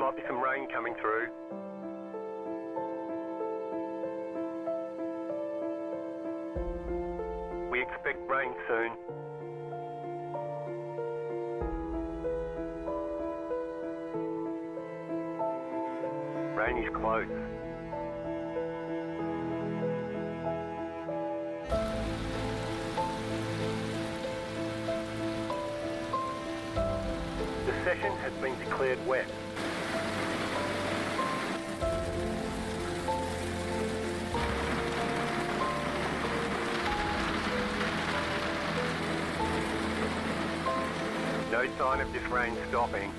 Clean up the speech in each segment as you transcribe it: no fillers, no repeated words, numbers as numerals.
might be some rain coming through. We expect rain soon. Rain is close. The session has been declared wet. No sign of this rain stopping.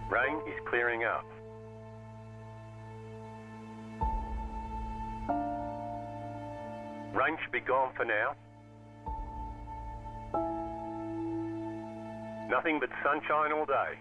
Rain is clearing up. Rain should be gone for now. Nothing but sunshine all day.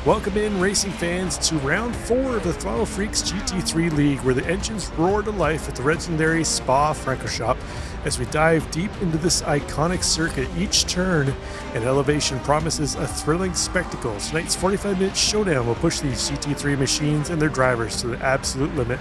Welcome in, racing fans, to round 4 of the Throttle Freaks GT3 League, where the engines roar to life at the legendary Spa-Francorchamps as we dive deep into this iconic circuit. Each turn and elevation promises a thrilling spectacle. Tonight's 45-minute showdown will push these GT3 machines and their drivers to the absolute limit.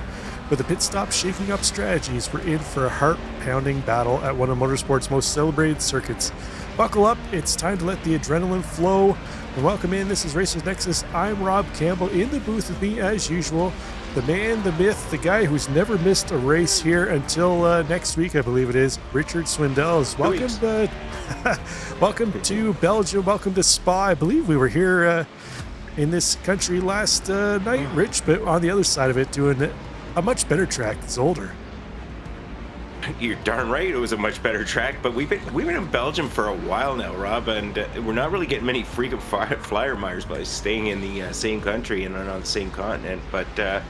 With the pit stop shaking up strategies, we're in for a heart-pounding battle at one of motorsport's most celebrated circuits. Buckle up, it's time to let the adrenaline flow. And welcome in, this is Racers Nexus. I'm Rob Campbell. In the booth with me, as usual, the man, the myth, the guy who's never missed a race here until next week, I believe it is, Richard Swindells. Welcome to Belgium, welcome to Spa. I believe we were here in this country last night, Rich, but on the other side of it, doing a much better track that's older. You're darn right it was a much better track, but we've been in Belgium for a while now, Rob, and we're not really getting many frequent flyer miles by staying in the same country and on the same continent. But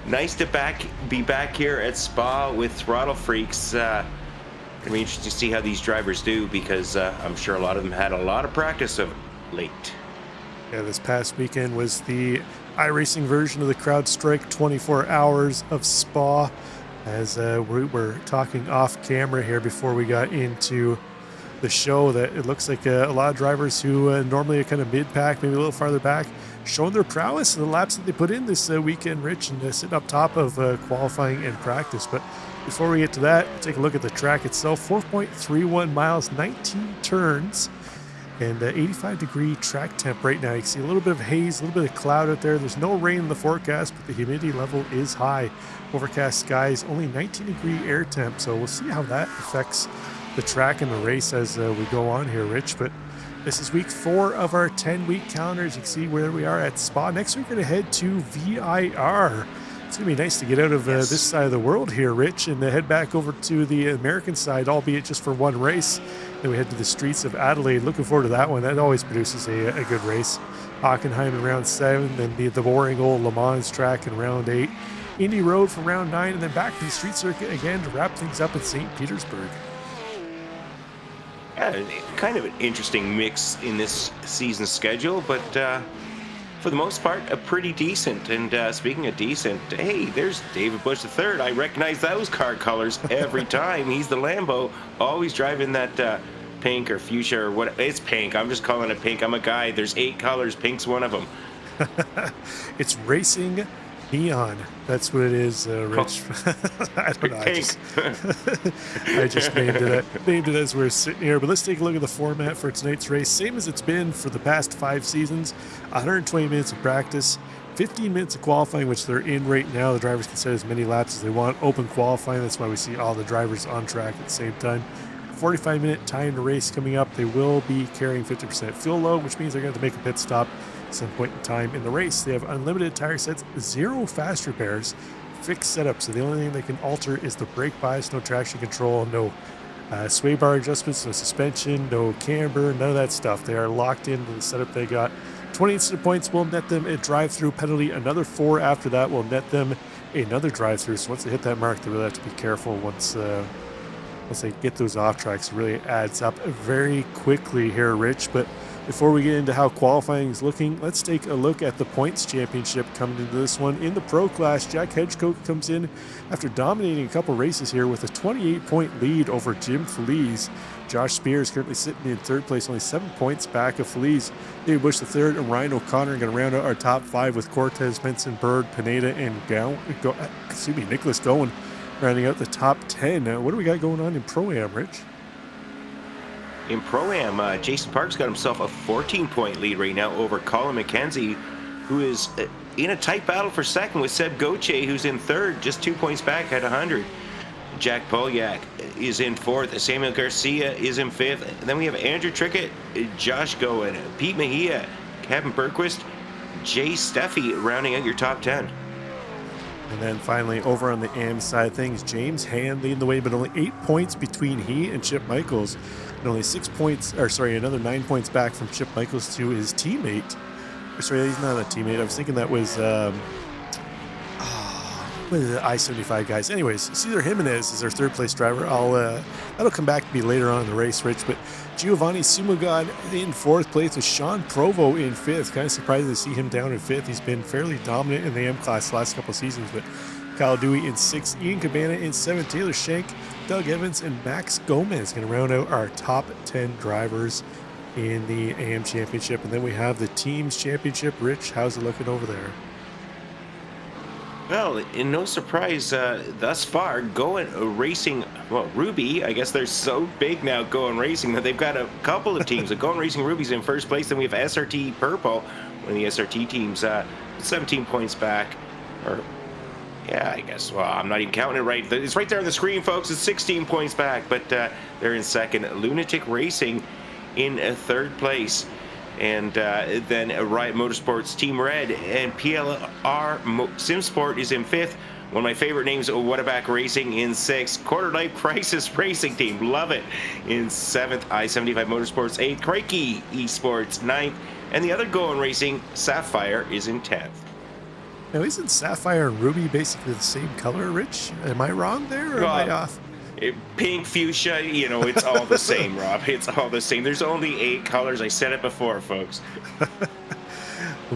nice to be back here at Spa with Throttle Freaks. Gonna be interesting to see how these drivers do, because I'm sure a lot of them had a lot of practice of late. Yeah, this past weekend was the iRacing version of the CrowdStrike 24 Hours of Spa. As we were talking off camera here before we got into the show, that it looks like a lot of drivers who normally are kind of mid-pack, maybe a little farther back, showing their prowess in the laps that they put in this weekend, Rich, and sitting up top of qualifying and practice. But before we get to that, take a look at the track itself. 4.31 miles, 19 turns, and 85-degree track temp right now. You can see a little bit of haze, a little bit of cloud out there. There's no rain in the forecast, but the humidity level is high. Overcast skies, only 19-degree air temp, so we'll see how that affects the track and the race as we go on here, Rich. But this is week 4 of our 10-week calendars. You can see where we are at Spa. Next week, we're going to head to VIR. It's going to be nice to get out of this side of the world here, Rich, and head back over to the American side, albeit just for one race. Then we head to the streets of Adelaide. Looking forward to that one. That always produces a good race. Hockenheim in round 7, then the boring old Lemans track in round 8. Indy Road for round 9, and then back to the street circuit again to wrap things up in St. Petersburg. Yeah, kind of an interesting mix in this season schedule, but for the most part, a pretty decent. And speaking of decent, hey, there's David Bush III. I recognize those car colors every time. He's the Lambo, always driving that pink or fuchsia or what. It's pink. I'm just calling it pink. I'm a guy. There's 8 colors. Pink's one of them. It's racing neon. That's what it is, Rich. I don't know. I just named it as we're sitting here. But let's take a look at the format for tonight's race. Same as it's been for the past 5 seasons. 120 minutes of practice, 15 minutes of qualifying, which they're in right now. The drivers can set as many laps as they want. Open qualifying. That's why we see all the drivers on track at the same time. 45-minute time to race coming up. They will be carrying 50% fuel load, which means they're going to make a pit stop at some point in time in the race. They have unlimited tire sets, 0 fast repairs, fixed setup. So the only thing they can alter is the brake bias, no traction control, no sway bar adjustments, no suspension, no camber, none of that stuff. They are locked into the setup they got. 20 instant points will net them a drive-through penalty. Another 4 after that will net them another drive-through. So once they hit that mark, they really have to be careful once they get those off tracks. It really adds up very quickly here, Rich. But before we get into how qualifying is looking, let's take a look at the points championship coming into this one. In the pro class, Jack Hedgecote comes in after dominating a couple races here with a 28-point lead over Jim Feliz. Josh Spears currently sitting in 3rd place, only 7 points back of Feliz. David Bush III and Ryan O'Connor are going to round out our top 5 with Cortez, Benson, Bird, Pineda, and Nicholas Gowen rounding out the top 10. What do we got going on in Pro-Am, Rich? In Pro-Am, Jason Park's got himself a 14-point lead right now over Colin McKenzie, who is in a tight battle for 2nd with Seb Gauthier, who's in 3rd, just 2 points back at 100. Jack Polyak is in 4th. Samuel Garcia is in 5th. And then we have Andrew Trickett, Josh Goen, Pete Mejia, Kevin Berquist, Jay Steffi rounding out your top 10. And then finally, over on the AM side of things, James Hand leading the way, but only 8 points between he and Chip Michaels. And only 6 points, another 9 points back from Chip Michaels to his teammate. Sorry, he's not a teammate. I was thinking that was what is it, I-75 guys. Anyways, Cesar Jimenez is our 3rd place driver. That'll come back to me later on in the race, Rich. But Giovanni Sumagod in 4th place with Sean Provo in 5th. Kind of surprised to see him down in 5th. He's been fairly dominant in the M class the last couple of seasons. But Kyle Dewey in 6th, Ian Cabana in 7th, Taylor Shank, Doug Evans, and Max Gomez going to round out our top 10 drivers in the AM Championship. And then we have the Teams Championship. Rich, how's it looking over there? Well, in no surprise, thus far, Going Racing, well, Ruby, I guess they're so big now, Going Racing, that they've got a couple of teams. Going Racing Ruby's in 1st place, then we have SRT Purple, one of the SRT teams, 17 points back, or, yeah, I guess, well, I'm not even counting it right. It's right there on the screen, folks. It's 16 points back, but they're in 2nd. Lunatic Racing in 3rd place. And then Riot Motorsports Team Red and PLR Simsport is in 5th. One of my favorite names, Whataback Racing in 6th. Quarter Life Crisis Racing Team, love it, in 7th. I-75 Motorsports 8th. Crikey Esports 9th. And the other Going Racing, Sapphire, is in 10th. Now, isn't Sapphire and Ruby basically the same color, Rich? Am I wrong there, or am I off? Pink, fuchsia, it's all the same, Rob. It's all the same. There's only 8 colors. I said it before, folks.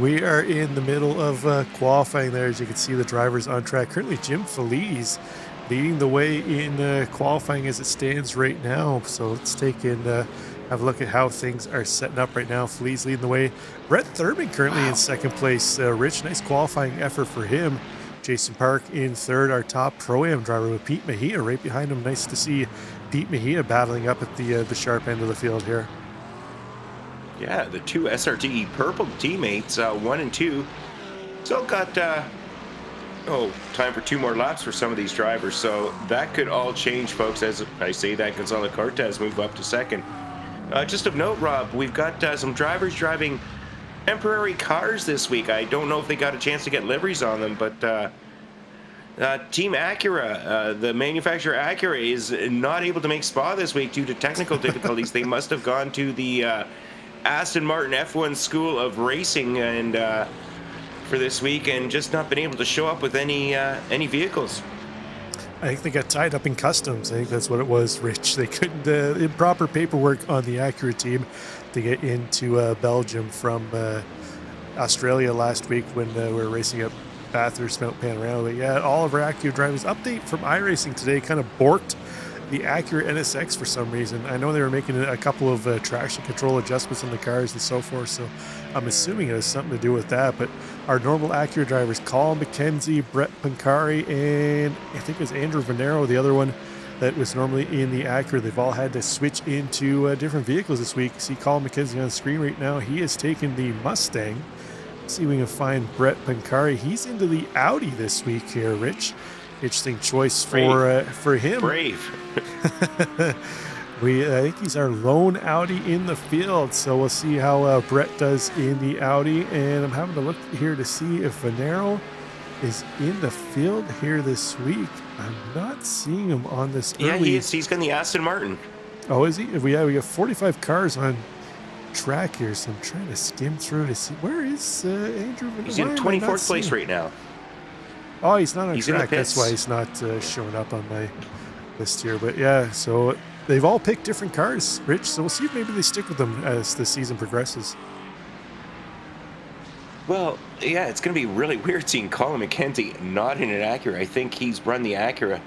We are in the middle of qualifying there. As you can see, the drivers on track. Currently, Jim Feliz leading the way in qualifying as it stands right now. So let's take in, have a look at how things are setting up right now. Feliz leading the way. Brett Thurman currently in second place. Rich, nice qualifying effort for him. Jason Park in third, our top Pro-Am driver with Pete Mejia right behind him. Nice to see Pete Mejia battling up at the sharp end of the field here. Yeah, the two SRT purple teammates, 1 and 2, still got time for 2 more laps for some of these drivers. So that could all change, folks. As I say that, Gonzalo Cortez move up to second. Just of note, Rob, we've got some drivers driving temporary cars this week. I don't know if they got a chance to get liveries on them, but Team Acura, the manufacturer Acura, is not able to make Spa this week due to technical difficulties. They must have gone to the Aston Martin F1 School of Racing and for this week, and just not been able to show up with any vehicles. I think they got tied up in customs. I think that's what it was, Rich. They couldn't, improper paperwork on the Acura team to get into Belgium from Australia last week when we were racing up Bathurst, Mount Panorama. But yeah, all of our Acura drivers. Update from iRacing today kind of borked the Acura NSX for some reason. I know they were making a couple of traction control adjustments on the cars and so forth, so I'm assuming it has something to do with that. But our normal Acura drivers, Colin McKenzie, Brett Pancari, and I think it was Andrew Venero, the other one that was normally in the Acura, they've all had to switch into different vehicles this week. See Colin McKenzie on screen right now. He has taken the Mustang. Let's see if we can find Brett Pancari. He's into the Audi this week here, Rich. Interesting choice for him. Brave. I think he's our lone Audi in the field, so we'll see how Brett does in the Audi. And I'm having to look here to see if Venero is in the field here this week. I'm not seeing him on this early. Yeah, he is. He's got the Aston Martin. Oh, is he? We got 45 cars on track here, so I'm trying to skim through to see where is Andrew Venero. He's in 24th place right now. Oh, he's not on track. That's why he's not showing up on my list here. But yeah, so they've all picked different cars, Rich. So we'll see if maybe they stick with them as the season progresses. Well, yeah, it's going to be really weird seeing Colin McKenzie not in an Acura. I think he's run the Acura,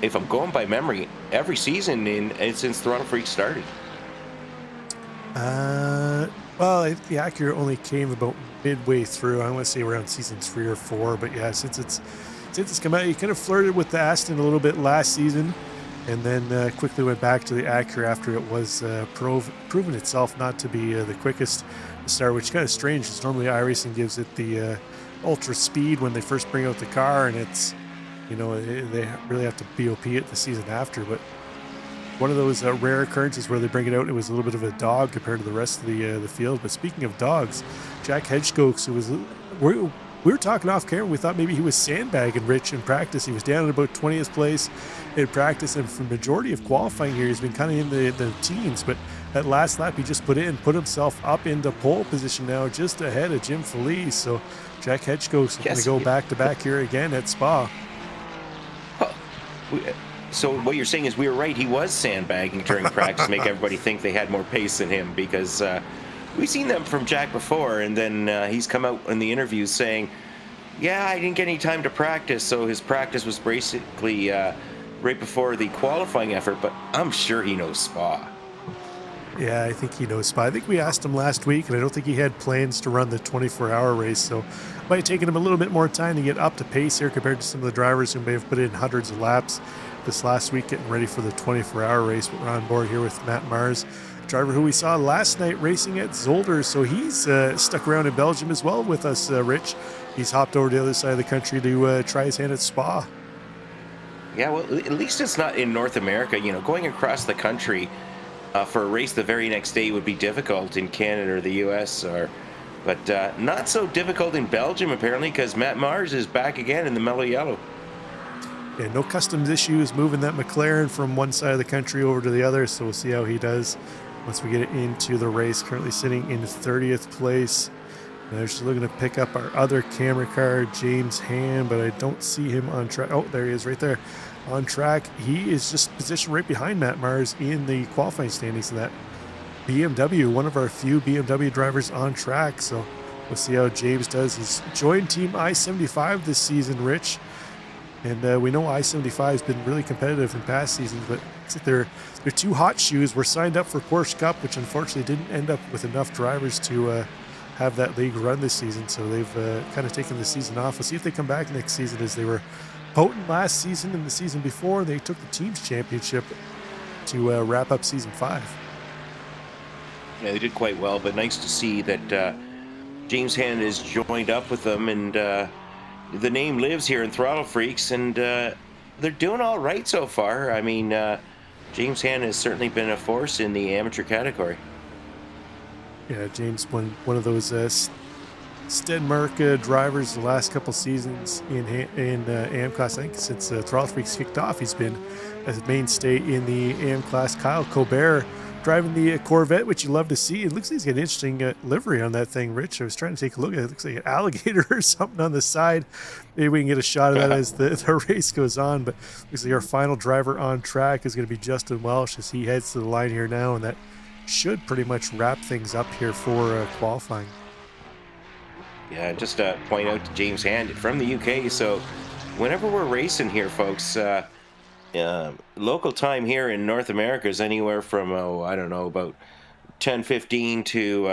if I'm going by memory, every season since Throttle Freaks started. Well, the Acura only came about midway through. I want to say around season 3 or 4. But yeah, since it's come out, he kind of flirted with the Aston a little bit last season, and then quickly went back to the Acura after it was proven itself not to be the quickest to start, which is kind of strange because normally iRacing gives it the ultra speed when they first bring out the car, and it's, they really have to BOP it the season after. But one of those rare occurrences where they bring it out, it was a little bit of a dog compared to the rest of the field. But speaking of dogs, Jack Hedgeskokes, who was, we were talking off camera, we thought maybe he was sandbagging Rich in practice. He was down at about 20th place in practice, and for the majority of qualifying here, he's been kind of in the teens. But that last lap, he just put himself up into pole position now, just ahead of Jim Feliz. So Jack Hedgeskokes is going to go back-to-back here again at Spa. So what you're saying is we were right. He was sandbagging during practice to make everybody think they had more pace than him, because we've seen them from Jack before, and then he's come out in the interviews saying, yeah, I didn't get any time to practice, so his practice was basically right before the qualifying effort, but I'm sure he knows Spa. Yeah, I think he knows Spa. I think we asked him last week, and I don't think he had plans to run the 24-hour race, so it might have taken him a little bit more time to get up to pace here compared to some of the drivers who may have put in hundreds of laps this last week getting ready for the 24-hour race. But we're on board here with Matt Mars, driver who we saw last night racing at Zolder, so he's stuck around in Belgium as well with us, Rich. He's hopped over to the other side of the country to try his hand at Spa. Yeah, well, at least it's not in North America. Going across the country for a race the very next day would be difficult in Canada or the US, but not so difficult in Belgium apparently, because Matt Mars is back again in the mellow yellow. Yeah, no customs issues moving that McLaren from one side of the country over to the other, so we'll see how he does once we get it into the race. Currently sitting in 30th place. Now just looking to pick up our other camera car, James Hand, but I don't see him on track. Oh, there he is right there on track. He is just positioned right behind Matt Mars in the qualifying standings of that BMW, one of our few BMW drivers on track. So We'll see how James does. He's joined Team I-75 this season, Rich. And we know I-75 has been really competitive in past seasons, but it's like their two hot shoes were signed up for Porsche Cup, which unfortunately didn't end up with enough drivers to have that league run this season. So they've kind of taken the season off. We'll see if they come back next season, as they were potent last season and the season before. They took the team's championship to wrap up season 5. Yeah, they did quite well, but nice to see that James Hand has joined up with them, and the name lives here in Throttle Freaks, and they're doing all right so far. I mean, James Hand has certainly been a force in the amateur category. Yeah, James, one of those Stenmark drivers the last couple seasons in AM class. I think since Throttle Freaks kicked off, he's been as a mainstay in the AM class. Kyle Colbert driving the Corvette, which you love to see. It looks like he's got an interesting livery on that thing, Rich. I was trying to take a look at it. It looks like an alligator or something on the side. Maybe we can get a shot of that as the race goes on. But looks like our final driver on track is going to be Justin Welsh as he heads to the line here now, and that should pretty much wrap things up here for qualifying. Yeah, just point out to James Hand from the UK. So whenever we're racing here, folks, local time here in North America is anywhere from, I don't know, about 10:15 to,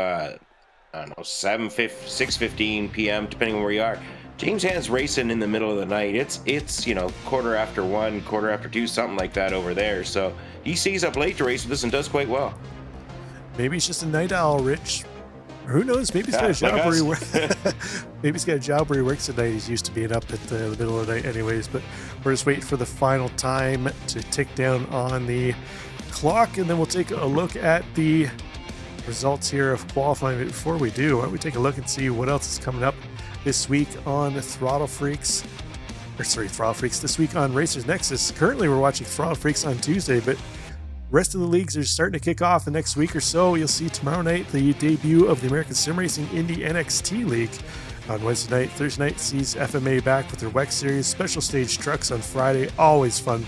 6:15 p.m., depending on where you are. James Hand's racing in the middle of the night. It's 1:15, 2:15, something like that over there. So he stays up late to race with us and does quite well. Maybe he's just a night owl, Rich. Who knows? Maybe he's got a job where he works. Maybe he's got a job where he works at night. He's used to being up at the middle of the night, anyways. But we're just waiting for the final time to tick down on the clock, and then we'll take a look at the results here of qualifying. But before we do, why don't we take a look and see what else is coming up this week on Throttle Freaks? Throttle Freaks this week on Racers Nexus. Currently, we're watching Throttle Freaks on Tuesday, but rest of the leagues are starting to kick off the next week or so. You'll see tomorrow night the debut of the American Sim Racing Indy NXT League. On Wednesday night, Thursday night sees FMA back with their WEX Series. Special stage trucks on Friday. Always fun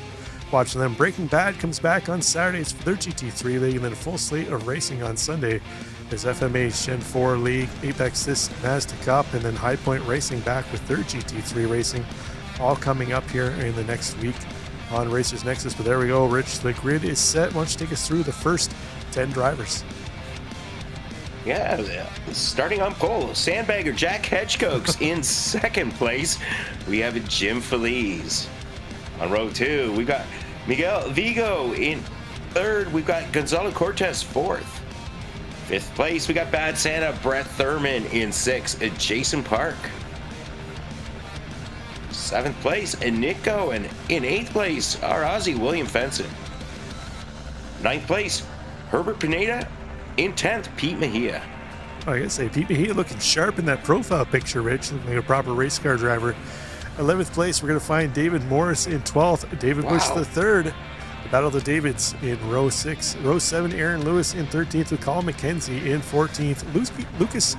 watching them. Breaking Bad comes back on Saturdays for their GT3 League, and then a full slate of racing on Sunday. There's FMA Gen 4 League, Apex this Mazda Cup, and then High Point Racing back with their GT3 racing. All coming up here in the next week on Racers Nexus. But there we go, Rich. The grid is set. Why don't you take us through the first 10 drivers? Yeah, starting on pole, Sandbagger Jack Hedgecoats in second place. We have Jim Feliz. On row 2, we got Miguel Vigo in third. We've got Gonzalo Cortez fourth. Fifth place, we got Bad Santa Brett Thurman in sixth. Jason Park. Seventh place, and Nick Cohen. In eighth place, our Aussie William Fenson. Ninth place, Herbert Pineda. In 10th, Pete Mejia. I gotta say, Pete Mejia looking sharp in that profile picture, Rich. Looking like a proper race car driver. 11th place, we're gonna find David Morris in 12th. David Bush the third. The Battle of the Davids in row 6. Row 7, Aaron Lewis in 13th with Colin McKenzie in 14th. Lucas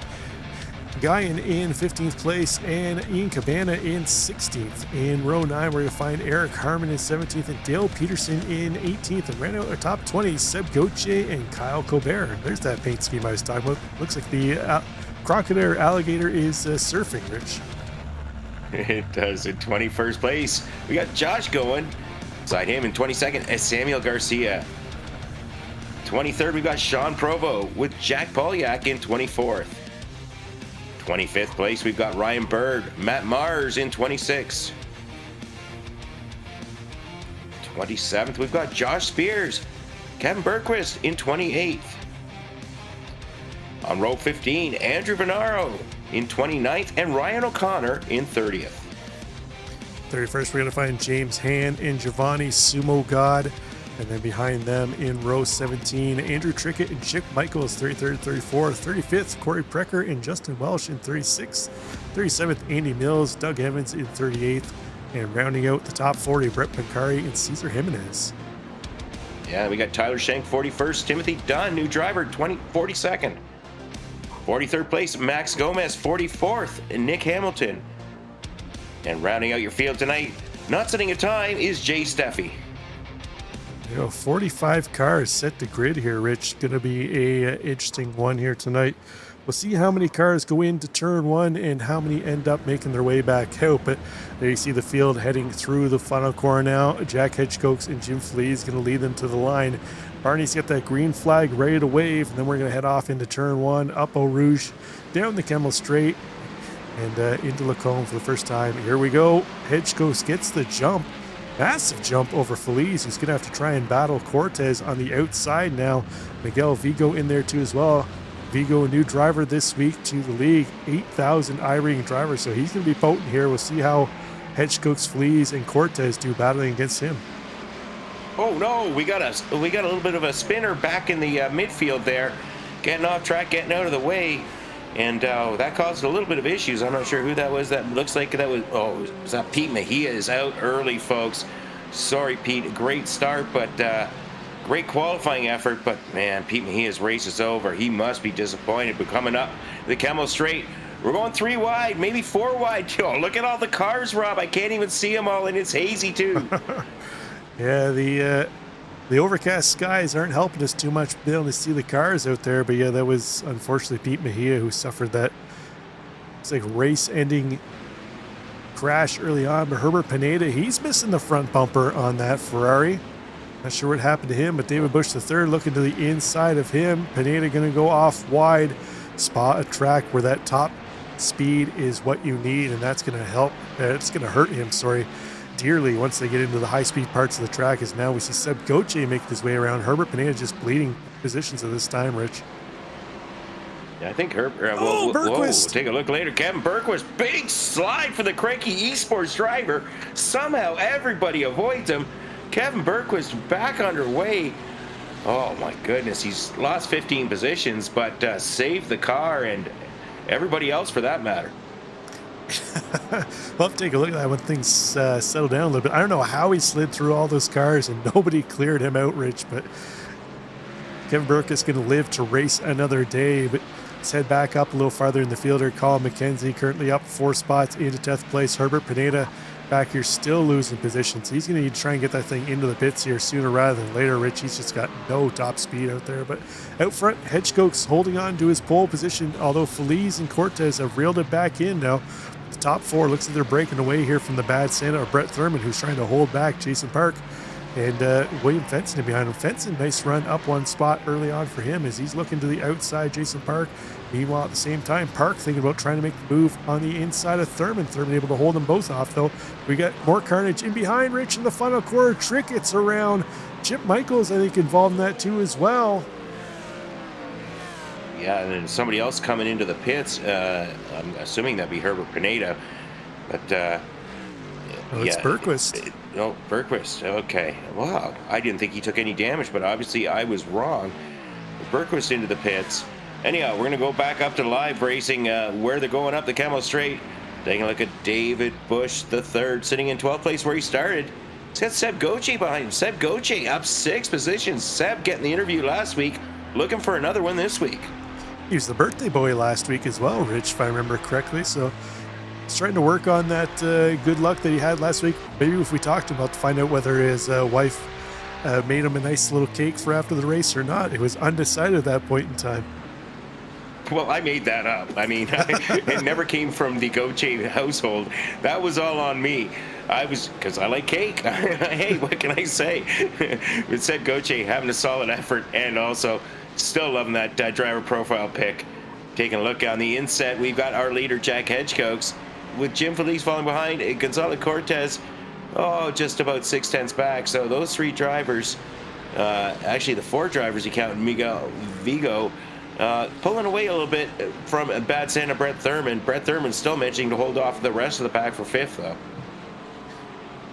Guyan in 15th place, and Ian Cabana in 16th. In row 9, we're going to find Eric Harmon in 17th and Dale Peterson in 18th. And right out our top 20, Seb Gauthier and Kyle Colbert. There's that paint scheme I was talking about. Looks like the crocodile alligator is surfing, Rich. It does. In 21st place, we got Josh going. Beside him in 22nd as Samuel Garcia. 23rd, we got Sean Provo with Jack Polyak in 24th. 25th place, we've got Ryan Bird, Matt Mars in 26th. 27th, we've got Josh Spears, Kevin Berquist in 28th. On row 15, Andrew Venaro in 29th, and Ryan O'Connor in 30th. 31st, we're going to find James Hand and Giovanni Sumo God. And then behind them in row 17, Andrew Trickett and Chick Michaels, 33rd, 34th, 35th, Corey Precker and Justin Welsh in 36th, 37th, Andy Mills, Doug Evans in 38th, and rounding out the top 40, Brett Pancari and Cesar Jimenez. Yeah, we got Tyler Schenk, 41st, Timothy Dunn, new driver, 42nd. 43rd place, Max Gomez, 44th, and Nick Hamilton. And rounding out your field tonight, not setting a time, is Jay Steffi. 45 cars set to grid here, Rich. Going to be a interesting one here tonight. we'll see how many cars go into turn one and how many end up making their way back out. But there you see the field heading through the final corner now. Jack Hedgecoats and Jim Flees going to lead them to the line. Barney's got that green flag ready to wave, and then we're going to head off into turn one, up Eau Rouge, down the Kemmel Straight, and into Lacombe for the first time. Here we go. Hedgecoats gets the jump. Massive jump over Feliz, who's going to have to try and battle Cortez on the outside now. Miguel Vigo in there too as well. Vigo, a new driver this week to the league, 8,000 iRacing drivers, so he's going to be potent here. We'll see how Hedgecoats, Feliz, and Cortez do battling against him. Oh no, we got a little bit of a spinner back in the midfield there, getting off track, getting out of the way, and that caused a little bit of issues. I'm not sure who that was. That looks like that was, was that Pete Mejia is out early, folks. Sorry, Pete. Great start, but great qualifying effort. But man, Pete Mejia's race is over. He must be disappointed. But coming up the Kemmel Straight, we're going 3 wide, maybe 4 wide. Oh, look at all the cars, Rob. I can't even see them all, and it's hazy too. Yeah, the overcast skies aren't helping us too much being able to see the cars out there. But yeah, that was unfortunately Pete Mejia who suffered that. It's like race-ending crash early on. But Herbert Pineda, he's missing the front bumper on that Ferrari. Not sure what happened to him, but David Bush III looking to the inside of him. Pineda going to go off wide, spot a track where that top speed is what you need, and that's going to help. It's going to hurt him, dearly once they get into the high-speed parts of the track, as now we see Seb Gauthier make his way around. Herbert Pineda just bleeding positions at this time, Rich. Yeah, I think Herbert... Bergquist! Take a look later. Kevin Bergquist, big slide for the cranky esports driver. Somehow everybody avoids him. Kevin Bergquist back underway. Oh my goodness, he's lost 15 positions, but saved the car and everybody else for that matter. We'll have to take a look at that when things settle down a little bit. I don't know how he slid through all those cars and nobody cleared him out, Rich, but Kevin Burke is going to live to race another day. But let's head back up a little farther in the field here. Colin McKenzie currently up 4 spots into 10th place. Herbert Pineda back here still losing positions. He's going to need to try and get that thing into the pits here sooner rather than later. Rich, he's just got no top speed out there. But out front, Hedgecoats holding on to his pole position, although Feliz and Cortez have reeled it back in now. The top 4 looks like they're breaking away here from the bad Santa, or Brett Thurman, who's trying to hold back Jason Park. And William Fenson behind him. Fenson, nice run up 1 spot early on for him as he's looking to the outside, Jason Park. Meanwhile, at the same time, Park thinking about trying to make the move on the inside of Thurman. Thurman able to hold them both off, though. We got more carnage in behind Rich in the final quarter. Trickett's around. Chip Michaels, I think, involved in that too as well. Yeah, and then somebody else coming into the pits. I'm assuming that'd be Herbert Pineda, but it's Bergquist. No, Bergquist. Okay. Wow. I didn't think he took any damage, but obviously I was wrong. Bergquist into the pits. Anyhow, we're going to go back up to live racing where they're going up the Kemmel Straight. Taking a look at David Bush III sitting in 12th place where he started. He's got Seb Gauthier behind him. Seb Gauthier up 6 positions. Seb getting the interview last week. Looking for another one this week. He was the birthday boy last week as well, Rich, if I remember correctly. So he's trying to work on that good luck that he had last week. Maybe if we talked about to find out whether his wife made him a nice little cake for after the race or not. It was undecided at that point in time. Well, I made that up. I mean, it never came from the Gauthier household. That was all on me. Because I like cake. Hey, what can I say? It said Gauthier having a solid effort and also still loving that driver profile pick. Taking a look on the inset, we've got our leader, Jack Hedgecoats, with Jim Feliz falling behind, Gonzalo Cortez, just about 6/10 back. So those 3 drivers, actually the 4 drivers you count, Miguel Vigo, pulling away a little bit from bad Santa Brett Thurman. Brett Thurman still managing to hold off the rest of the pack for 5th, though.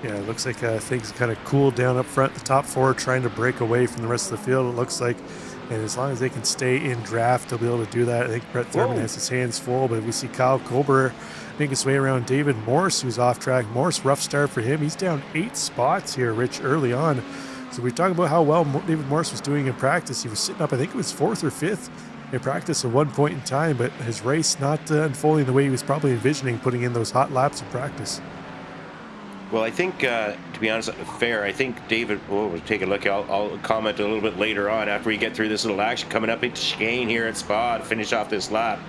Yeah, it looks like things kind of cooled down up front. The top 4 trying to break away from the rest of the field, it looks like. And as long as they can stay in draft, they'll be able to do that. I think Brett Thurman has his hands full, but we see Kyle Kober make his way around David Morse, who's off track. Morse, rough start for him. He's down 8 spots here, Rich, early on. So we talk about how well David Morse was doing in practice. He was sitting up, I think it was 4th or 5th in practice at one point in time, but his race not unfolding the way he was probably envisioning, putting in those hot laps in practice. Well, I think, to be honest, fair. I think David. Oh, we'll take a look. I'll comment a little bit later on after we get through this little action coming up into chicane here at Spa to finish off this lap.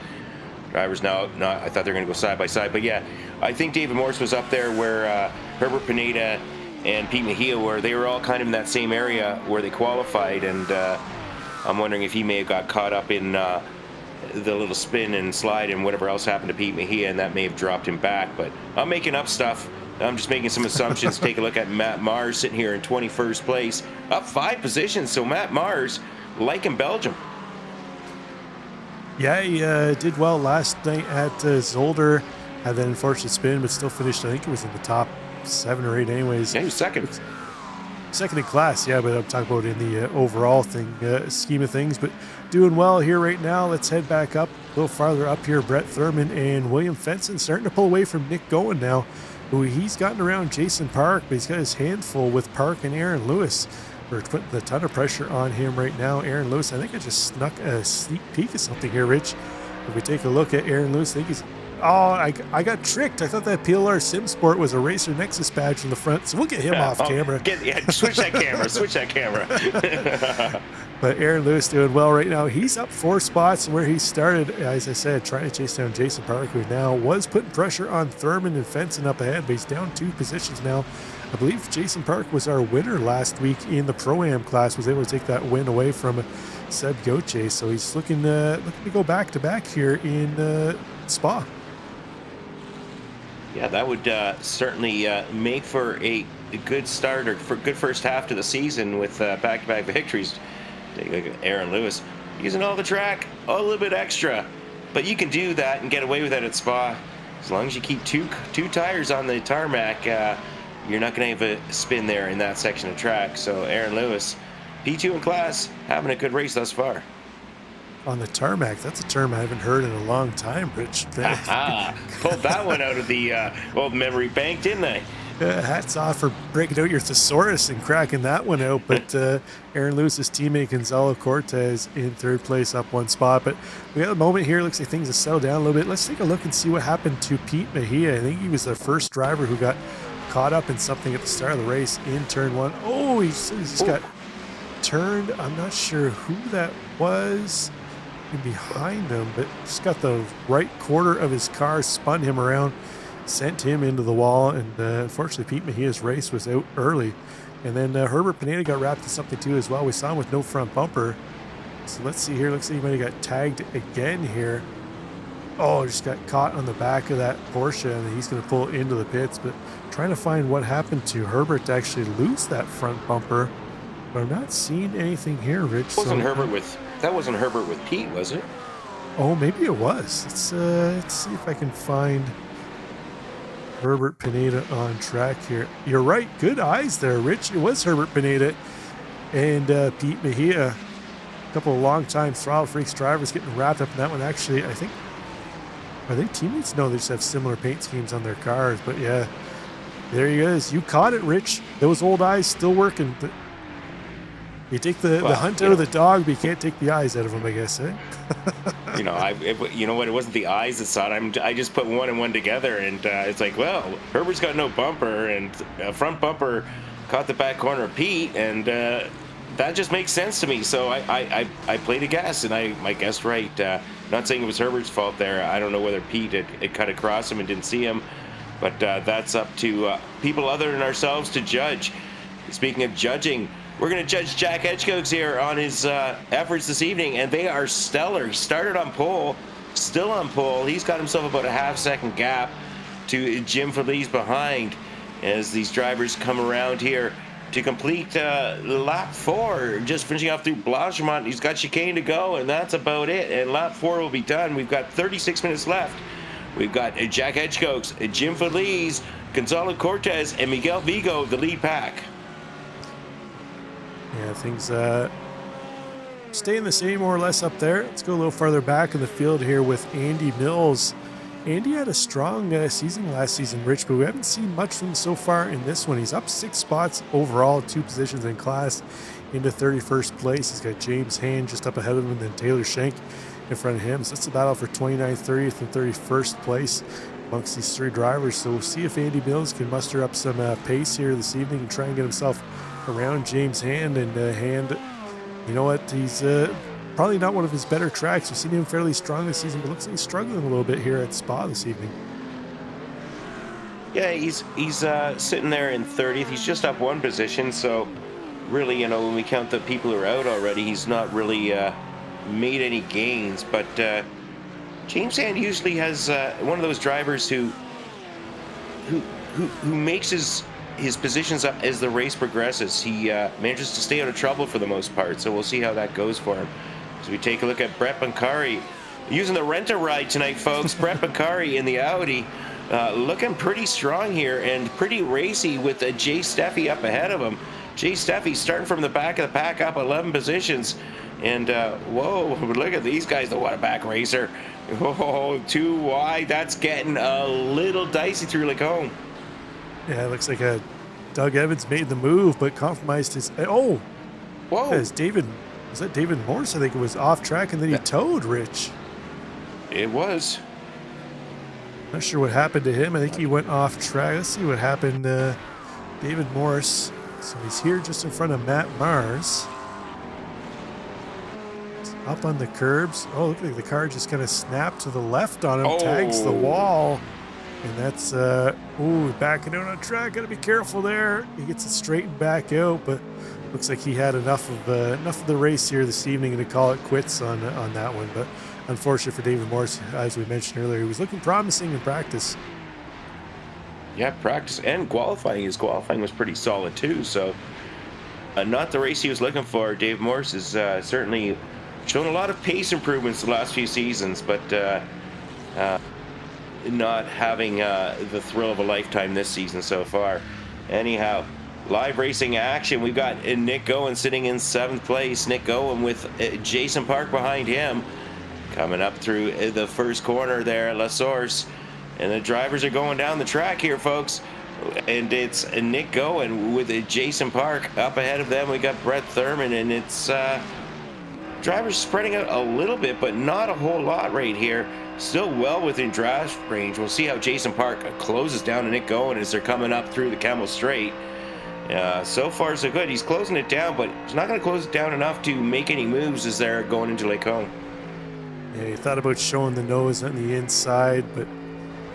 Drivers now, not. I thought they were going to go side by side, but yeah, I think David Morse was up there where Herbert Pineda and Pete Mejia were. They were all kind of in that same area where they qualified, and I'm wondering if he may have got caught up in the little spin and slide and whatever else happened to Pete Mejia, and that may have dropped him back. But I'm making up stuff. I'm just making some assumptions. Take a look at Matt Mars sitting here in 21st place, up 5 positions. So Matt Mars, like in Belgium. Yeah, he did well last night at Zolder. Had that unfortunate spin, but still finished, I think it was in the top 7 or 8 anyways. Yeah, he was second. Second in class, yeah, but I'm talking about in the overall scheme of things. But doing well here right now. Let's head back up, a little farther up here. Brett Thurman and William Fenson starting to pull away from Nick Gowen now, who he's gotten around Jason Park, but he's got his hand full with Park and Aaron Lewis. We're putting a ton of pressure on him right now. Aaron Lewis, I think I just snuck a sneak peek of something here, Rich. If we take a look at Aaron Lewis, I think he's... Oh, I got tricked. I thought that PLR Sim Sport was a Racer Nexus badge in the front, so we'll get him off camera. Switch that camera. Switch that camera. But Aaron Lewis doing well right now. He's up 4 spots from where he started, as I said, trying to chase down Jason Park, who now was putting pressure on Thurman and Fenson up ahead, but he's down 2 positions now. I believe Jason Park was our winner last week in the Pro-Am class, was able to take that win away from Seb Goche, so he's looking to go back-to-back here in Spa. Yeah, that would certainly make for a good start or for a good first half to the season with back-to-back victories. Take a look at Aaron Lewis using all the track, a little bit extra, but you can do that and get away with it at Spa as long as you keep two tires on the tarmac. You're not going to have a spin there in that section of track. So Aaron Lewis, P2 in class, having a good race thus far. On the tarmac, that's a term I haven't heard in a long time, Rich. Pulled that one out of the old memory bank, didn't I? Hats off for breaking out your thesaurus and cracking that one out. But Aaron Lewis's teammate Gonzalo Cortez in 3rd place, up 1 spot. But we got a moment here. Looks like things have settled down a little bit. Let's take a look and see what happened to Pete Mejia. I think he was the first driver who got caught up in something at the start of the race in turn 1. Oh, he's got turned. I'm not sure who that was in behind him, but just got the right quarter of his car, spun him around, sent him into the wall, and unfortunately Pete Mejia's race was out early. And then Herbert Pineda got wrapped in something too as well. We saw him with no front bumper. So let's see here. Looks like he might have got tagged again here. Oh, just got caught on the back of that Porsche, and he's going to pull into the pits. But trying to find what happened to Herbert to actually lose that front bumper. But I'm not seeing anything here, Rich. That wasn't Herbert with Pete, was it? Oh, maybe it was. Let's see if I can find Herbert Pineda on track here. You're right. Good eyes there, Rich. It was Herbert Pineda and Pete Mejia. A couple of long-time Throttle Freaks drivers getting wrapped up in that one. Actually, I think, are they teammates? No, they just have similar paint schemes on their cars. But yeah, there he is. You caught it, Rich. Those old eyes still working. But you take the hunt out of the dog, but you can't take the eyes out of him, I guess, eh? You know what? It wasn't the eyes that saw it. I just put 1 and 1 together, and it's like, well, Herbert's got no bumper, and a front bumper caught the back corner of Pete, and that just makes sense to me. So I played a guess, and I guessed right. Not saying it was Herbert's fault there. I don't know whether Pete had cut across him and didn't see him, but that's up to people other than ourselves to judge. Speaking of judging, we're going to judge Jack Edgecoats here on his efforts this evening, and they are stellar. He started on pole, still on pole. He's got himself about a half-second gap to Jim Feliz behind as these drivers come around here to complete lap 4. Just finishing off through Blanchemont. He's got chicane to go, and that's about it. And lap 4 will be done. We've got 36 minutes left. We've got Jack Edgecoats, Jim Feliz, Gonzalo Cortez, and Miguel Vigo, the lead pack. Yeah, things staying the same more or less up there. Let's go a little farther back in the field here with Andy Mills. Andy had a strong season last season, Rich, but we haven't seen much from him so far in this one. He's up 6 spots overall, 2 positions in class into 31st place. He's got James Hand just up ahead of him, and then Taylor Schenk in front of him. So it's a battle for 29th, 30th, and 31st place. amongst these three drivers. So we'll see if Andy Mills can muster up some pace here this evening and try and get himself around James Hand. And Hand, you know what, he's probably not one of his better tracks. We've seen him fairly strong this season, but looks like he's struggling a little bit here at Spa this evening. Yeah, he's sitting there in 30th. He's just up one position, so really, you know, when we count the people who are out already, he's not really made any gains. But James Hand usually has one of those drivers who makes his positions up as the race progresses. He manages to stay out of trouble for the most part, so we'll see how that goes for him. As we take a look at Brett Bancari using the rent-a-ride tonight, folks. Brett Bancari in the Audi. Looking pretty strong here and pretty racy with Jay Steffi up ahead of him. Jay Steffi starting from the back of the pack up 11 positions. And whoa, look at these guys, the what a back racer. Oh, too wide. That's getting a little dicey through Lacombe. Yeah, it looks like Doug Evans made the move, but compromised his... Oh! Whoa! Was that David Morse? I think it was off track, and then he towed Rich. It was. Not sure what happened to him. I think he went off track. Let's see what happened. David Morse. So he's here just in front of Matt Mars. He's up on the curbs. Oh, look like the car just kind of snapped to the left on him. Tags the wall. And that's, backing out on track. Got to be careful there. He gets it straightened back out, but looks like he had enough of the race here this evening to call it quits on that one. But unfortunate for David Morse, as we mentioned earlier, he was looking promising in practice. Yeah, practice and qualifying. His qualifying was pretty solid too. So, not the race he was looking for. Dave Morse has certainly shown a lot of pace improvements the last few seasons, but not having the thrill of a lifetime this season so far. Anyhow, live racing action. We've got Nick Gowen sitting in 7th place. Nick Gowen with Jason Park behind him. Coming up through the first corner there at La Source. And the drivers are going down the track here, folks. And it's Nick Gowen with Jason Park up ahead of them. We got Brett Thurman, and it's drivers spreading out a little bit, but not a whole lot right here. Still well within draft range. We'll see how Jason Park closes down to Nick Gowen as they're coming up through the Camel Straight. So far, so good. He's closing it down, but he's not going to close it down enough to make any moves as they're going into Lacombe. Yeah, he thought about showing the nose on the inside, but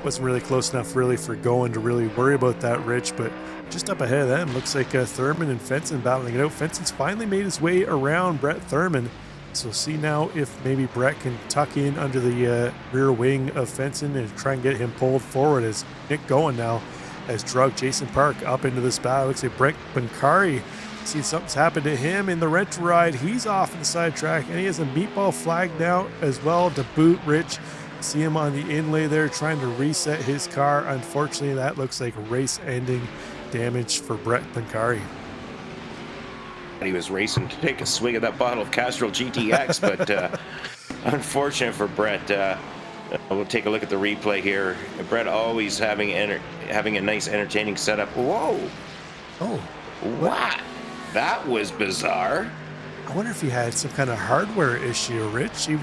wasn't really close enough really for Gowen to really worry about that, Rich. But just up ahead of them, looks like Thurman and Fenton battling it out. Fenton's finally made his way around Brett Thurman. So we'll see now if maybe Brett can tuck in under the rear wing of Fenton and try and get him pulled forward, as Nick Gowen now has drugged Jason Park up into this battle. Looks like Brett Bancari, see something's happened to him in the rent ride. He's off in the side track, and he has a meatball flag now as well to boot. Rich, see him on the inlay there trying to reset his car. Unfortunately, that looks like race-ending damage for Brett Bancari. He was racing to take a swig of that bottle of Castrol GTX, but unfortunate for Brett. We'll take a look at the replay here. Brett always having a nice, entertaining setup. Whoa! Oh, what? That was bizarre. I wonder if he had some kind of hardware issue, Rich. There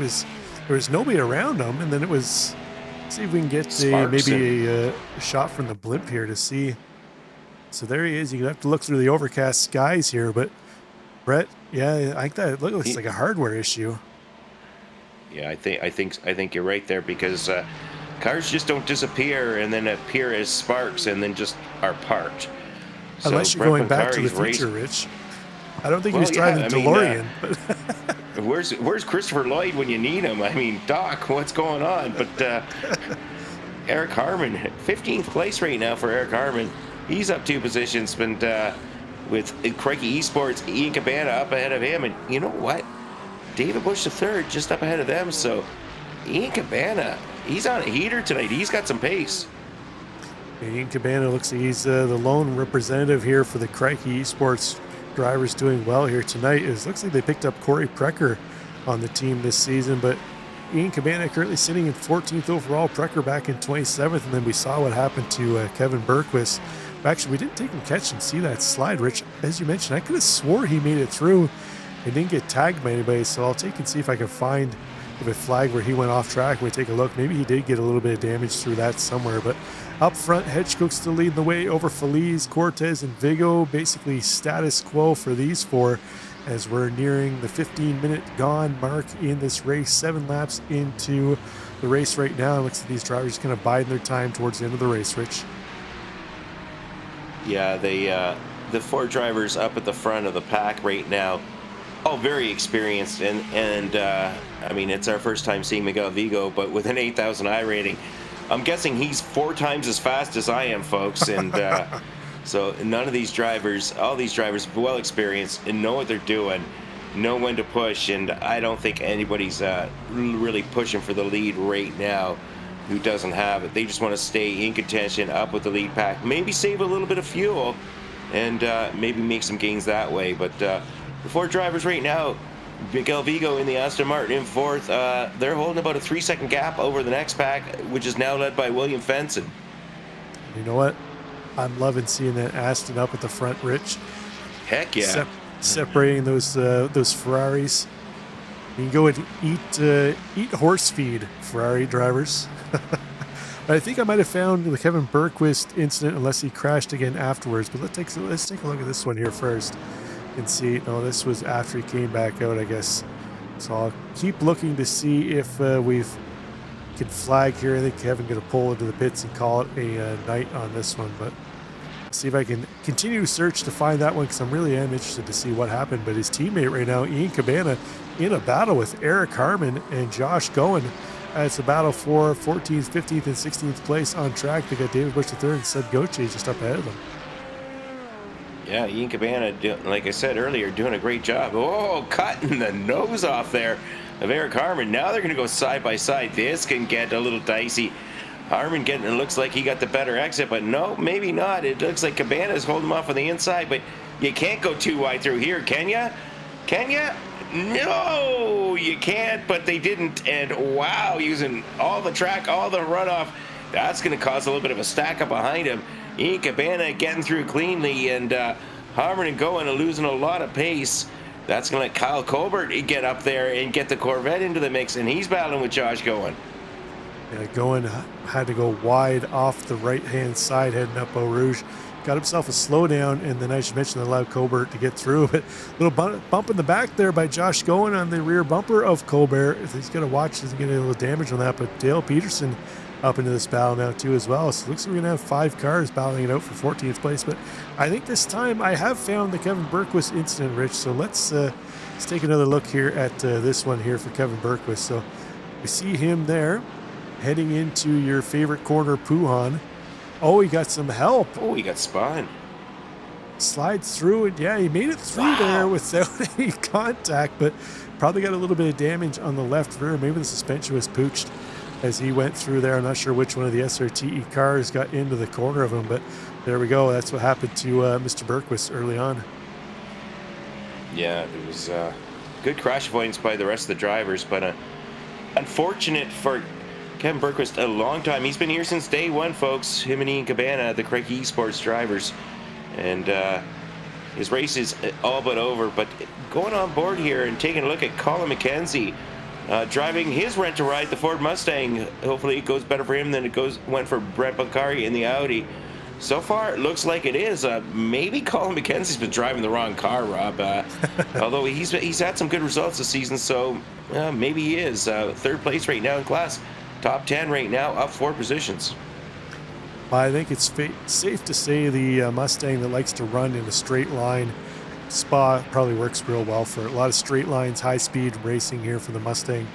was nobody around him, and then it was. Let's see if we can get maybe a shot from the blimp here to see. So there he is. You have to look through the overcast skies here, but Brett, yeah, I think that looks like a hardware issue. Yeah, I think you're right there, because cars just don't disappear and then appear as sparks and then just are parked. So unless you're going back to the future, Rich. I don't think he was driving DeLorean. But where's Christopher Lloyd when you need him? I mean, Doc, what's going on? But Eric Harmon, 15th place right now for Eric Harmon. He's up 2 positions, and with Crikey Esports, Ian Cabana up ahead of him. And you know what? David Bush III just up ahead of them. So Ian Cabana, he's on a heater tonight. He's got some pace. Ian Cabana looks like he's the lone representative here for the Crikey Esports drivers doing well here tonight. It looks like they picked up Corey Precker on the team this season, but Ian Cabana currently sitting in 14th overall, Precker back in 27th, and then we saw what happened to Kevin Berquist. Actually, we didn't take him catch and see that slide, Rich. As you mentioned, I could have swore he made it through and didn't get tagged by anybody, so I'll take and see if I can find of a flag where he went off track. We take a look. Maybe he did get a little bit of damage through that somewhere. But up front, Hedgecock still leading the way over Feliz, Cortez, and Vigo. Basically status quo for these four as we're nearing the 15-minute gone mark in this race. 7 laps into the race right now. It looks like these drivers kind of biding their time towards the end of the race, Rich. Yeah, the 4 drivers up at the front of the pack right now, all very experienced, and I mean, it's our first time seeing Miguel Vigo, but with an 8,000 I rating, I'm guessing he's 4 times as fast as I am, folks, and so none of these drivers, all these drivers, well experienced and know what they're doing, know when to push, and I don't think anybody's really pushing for the lead right now who doesn't have it. They just want to stay in contention, up with the lead pack, maybe save a little bit of fuel, and maybe make some gains that way. But the 4 drivers right now, Miguel Vigo in the Aston Martin in 4th, they're holding about a 3-second gap over the next pack, which is now led by William Fenson. You know what? I'm loving seeing that Aston up at the front, Rich. Heck yeah. Separating those Ferraris. You can go and eat horse feed, Ferrari drivers. But I think I might have found the Kevin Bergquist incident, unless he crashed again afterwards. But let's take a look at this one here first and see. No, this was after he came back out, I guess. So I'll keep looking to see if we can flag here. I think Kevin going to pull into the pits and call it a night on this one. But see if I can continue to search to find that one, because I'm really am interested to see what happened. But his teammate right now, Ian Cabana, in a battle with Eric Harmon and Josh Goen. It's a battle for 14th, 15th, and 16th place on track. They got David Bush III and Seb Gauthier just up ahead of them. Yeah, Ian Cabana, like I said earlier, doing a great job. Oh, cutting the nose off there of Eric Harmon. Now they're going to go side by side. This can get a little dicey. Harmon it looks like he got the better exit, but no, maybe not. It looks like Cabana's holding him off on the inside, but you can't go too wide through here, can ya? Can ya? No, you can't, but they didn't. And wow, using all the track, all the runoff, that's going to cause a little bit of a stack up behind him. Ian Cabana getting through cleanly, and Harmon and Goen are losing a lot of pace. That's going to let Kyle Colbert get up there and get the Corvette into the mix, and he's battling with Josh Goen. Yeah, Goen had to go wide off the right-hand side heading up Eau Rouge. Got himself a slowdown, and then I should mention allowed Colbert to get through. But a little bump in the back there by Josh Goen on the rear bumper of Colbert. He's got to watch, he's getting a little damage on that. But Dale Peterson up into this battle now too as well. So it looks like we're going to have 5 cars battling it out for 14th place. But I think this time I have found the Kevin Bergquist incident, Rich. So let's take another look here at this one here for Kevin Bergquist. So we see him there heading into your favorite corner, Puhan. Oh, he got some help. Oh, he got spun. Slides through it. Yeah, he made it through there without any contact, but probably got a little bit of damage on the left rear. Maybe the suspension was pooched as he went through there. I'm not sure which one of the SRTE cars got into the corner of him, but there we go. That's what happened to Mr. Bergquist early on. Yeah, it was good crash avoidance by the rest of the drivers, but unfortunate for Kevin Bergquist, a long time. He's been here since day one, folks. Him and Ian Cabana, the Craig Esports drivers. And his race is all but over. But going on board here and taking a look at Colin McKenzie, driving his rent-to-ride, the Ford Mustang. Hopefully it goes better for him than it went for Brett Bakari in the Audi. So far, it looks like it is. Maybe Colin McKenzie's been driving the wrong car, Rob. Although he's had some good results this season, so maybe he is. 3rd place right now in class. Top 10 right now, up 4 positions. I think it's safe to say the Mustang that likes to run in a straight line, Spa probably works real well for it. A lot of straight lines, high-speed racing here for the Mustang.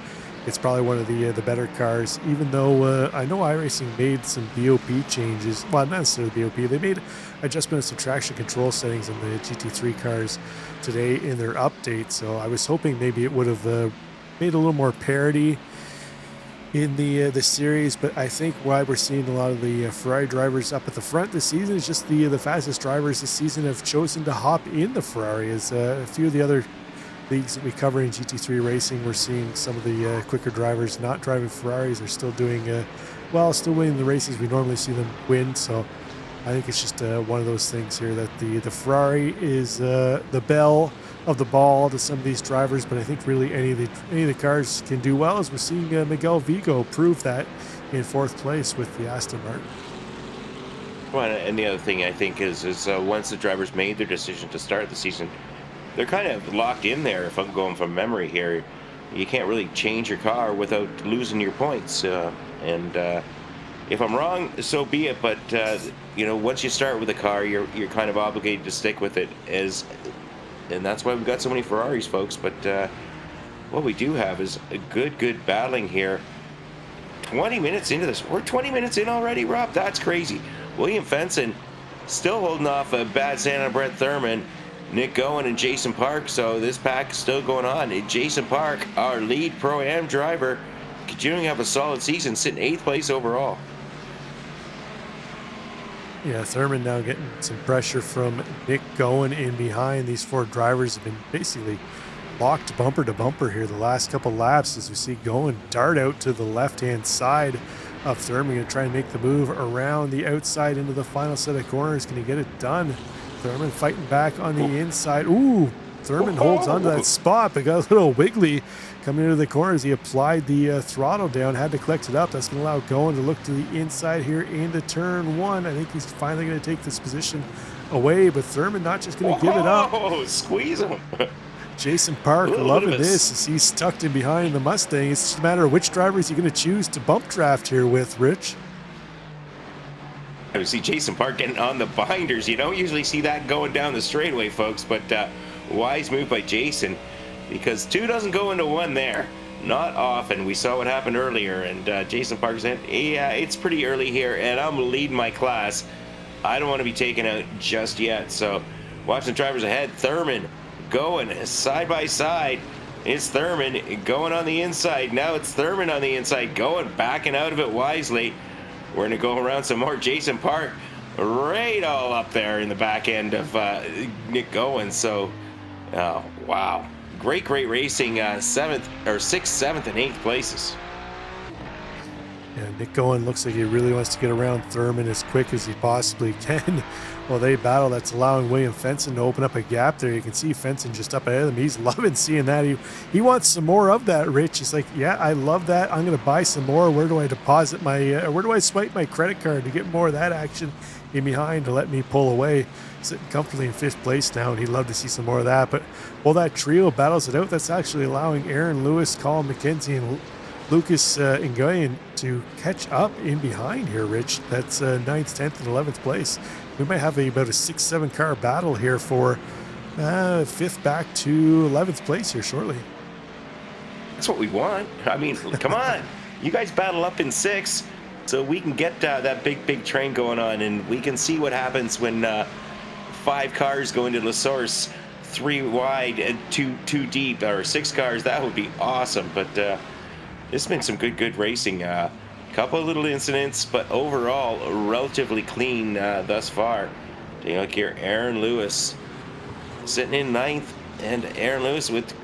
It's probably one of the better cars, even though I know iRacing made some BOP changes. Well, not necessarily BOP. They made adjustments to traction control settings on the GT3 cars today in their update. So I was hoping maybe it would have made a little more parity in the series, but I think why we're seeing a lot of the Ferrari drivers up at the front this season is just the fastest drivers this season have chosen to hop in the Ferrari. As a few of the other leagues that we cover in GT3 racing, we're seeing some of the quicker drivers not driving Ferraris are still doing still winning the races we normally see them win. So I think it's just one of those things here that the Ferrari is the belle of the ball to some of these drivers, but I think really any of the cars can do well, as we're seeing Miguel Vigo prove that in 4th place with the Aston Martin. Well, and the other thing I think is once the drivers made their decision to start the season, they're kind of locked in there. If I'm going from memory here, you can't really change your car without losing your points. If I'm wrong, so be it. But you know, once you start with a car, you're kind of obligated to stick with it, and that's why we've got so many Ferraris, folks. But what we do have is a good battling here. 20 minutes into this, we're 20 minutes in already, Rob. That's crazy. William Fenson still holding off a bad stand on Brett Thurman, Nick Gowen, and Jason Park. So this pack is still going on. And Jason Park, our lead Pro-Am driver, continuing to have a solid season, sitting 8th place overall. Yeah, Thurman now getting some pressure from Nick Gowen in behind. These 4 drivers have been basically locked bumper to bumper here the last couple laps, as we see Gowen dart out to the left-hand side of Thurman, going to try and make the move around the outside into the final set of corners. Can he get it done? Thurman fighting back on the inside. Ooh, Thurman holds onto that spot, but got a little wiggly coming into the corners. He applied the throttle down, had to collect it up. That's going to allow Gowen to look to the inside here into turn 1. I think he's finally going to take this position away, but Thurman not just going to give it up. Oh, squeeze him. Jason Park loving this as he's tucked in behind the Mustang. It's just a matter of which driver is he going to choose to bump draft here with, Rich. I see Jason Park getting on the binders. You don't usually see that going down the straightaway, folks, but wise move by Jason, because 2 doesn't go into 1 there. Not often. We saw what happened earlier, and Jason Park said, yeah, it's pretty early here, and I'm leading my class. I don't want to be taken out just yet. So watching the drivers ahead, Thurman going side by side. It's Thurman going on the inside. Now it's Thurman on the inside, going backing out of it wisely. We're going to go around some more. Jason Park right all up there in the back end of Nick Gowen. So, wow. Great racing. 6th, 7th, and 8th places. Yeah, Nick Gowen looks like he really wants to get around Thurman as quick as he possibly can. Well, they battle. That's allowing William Fenson to open up a gap there. You can see Fenson just up ahead of him. He's loving seeing that. He wants some more of that, Rich. He's like, yeah, I love that. I'm going to buy some more. Where do I deposit my, where do I swipe my credit card to get more of that action in behind to let me pull away? Sitting comfortably in 5th place now, and he'd love to see some more of that. But while that trio battles it out, that's actually allowing Aaron Lewis, Colin McKenzie, and Lucas Nguyen to catch up in behind here, Rich. That's 9th, 10th, and 11th place. We might have about a 6-7 car battle here for 5th back to 11th place here shortly. That's what we want. I mean, come on. You guys battle up in 6 so we can get that big train going on, and we can see what happens when 5 cars go into the source, 3 wide and 2 deep, or 6 cars. That would be awesome. But this has been some good racing. Couple of little incidents, but overall relatively clean thus far. Take a look here, Aaron Lewis sitting in 9th, and Aaron Lewis with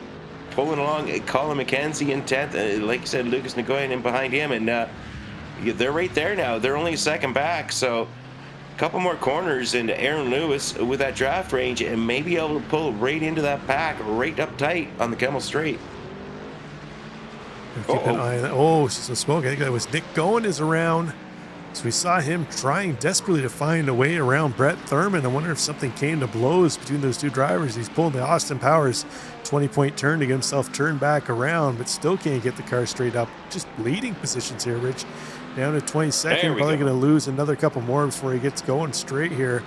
pulling along Colin McKenzie in 10th. Like you said, Lucas Nguyen in behind him, and they're right there now. They're only a second back, so a couple more corners into Aaron Lewis with that draft range, and maybe able to pull right into that pack, right up tight on the Kemmel Straight. Keep an eye on that. Oh, some smoke. I think that was Nick Gowen is around. So we saw him trying desperately to find a way around Brett Thurman. I wonder if something came to blows between those 2 drivers. He's pulling the Austin Powers 20-point turn to get himself turned back around, but still can't get the car straight up. Just leading positions here, Rich. Down to 22nd. Probably going to lose another couple more before he gets going straight here.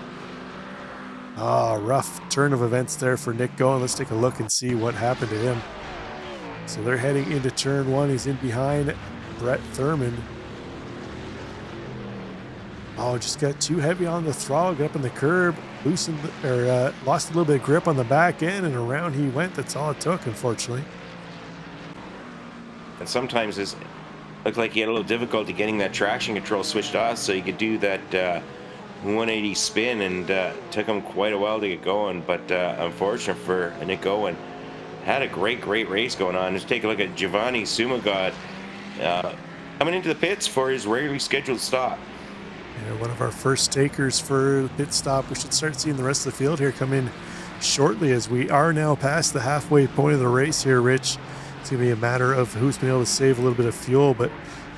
Rough turn of events there for Nick Gowen. Let's take a look and see what happened to him. So they're heading into turn 1. He's in behind Brett Thurman. Just got too heavy on the throttle, got up in the curb, loosened or lost a little bit of grip on the back end, and around he went. That's all it took, unfortunately. And sometimes it looked like he had a little difficulty getting that traction control switched off, so he could do that 180 spin, and took him quite a while to get going. But unfortunate for Nick Owen. Had a great race going on. Let's take a look at Giovanni Sumagod coming into the pits for his rarely scheduled stop. Yeah, one of our first takers for the pit stop. We should start seeing the rest of the field here come in shortly, as we are now past the halfway point of the race here, Rich. It's going to be a matter of who's been able to save a little bit of fuel, but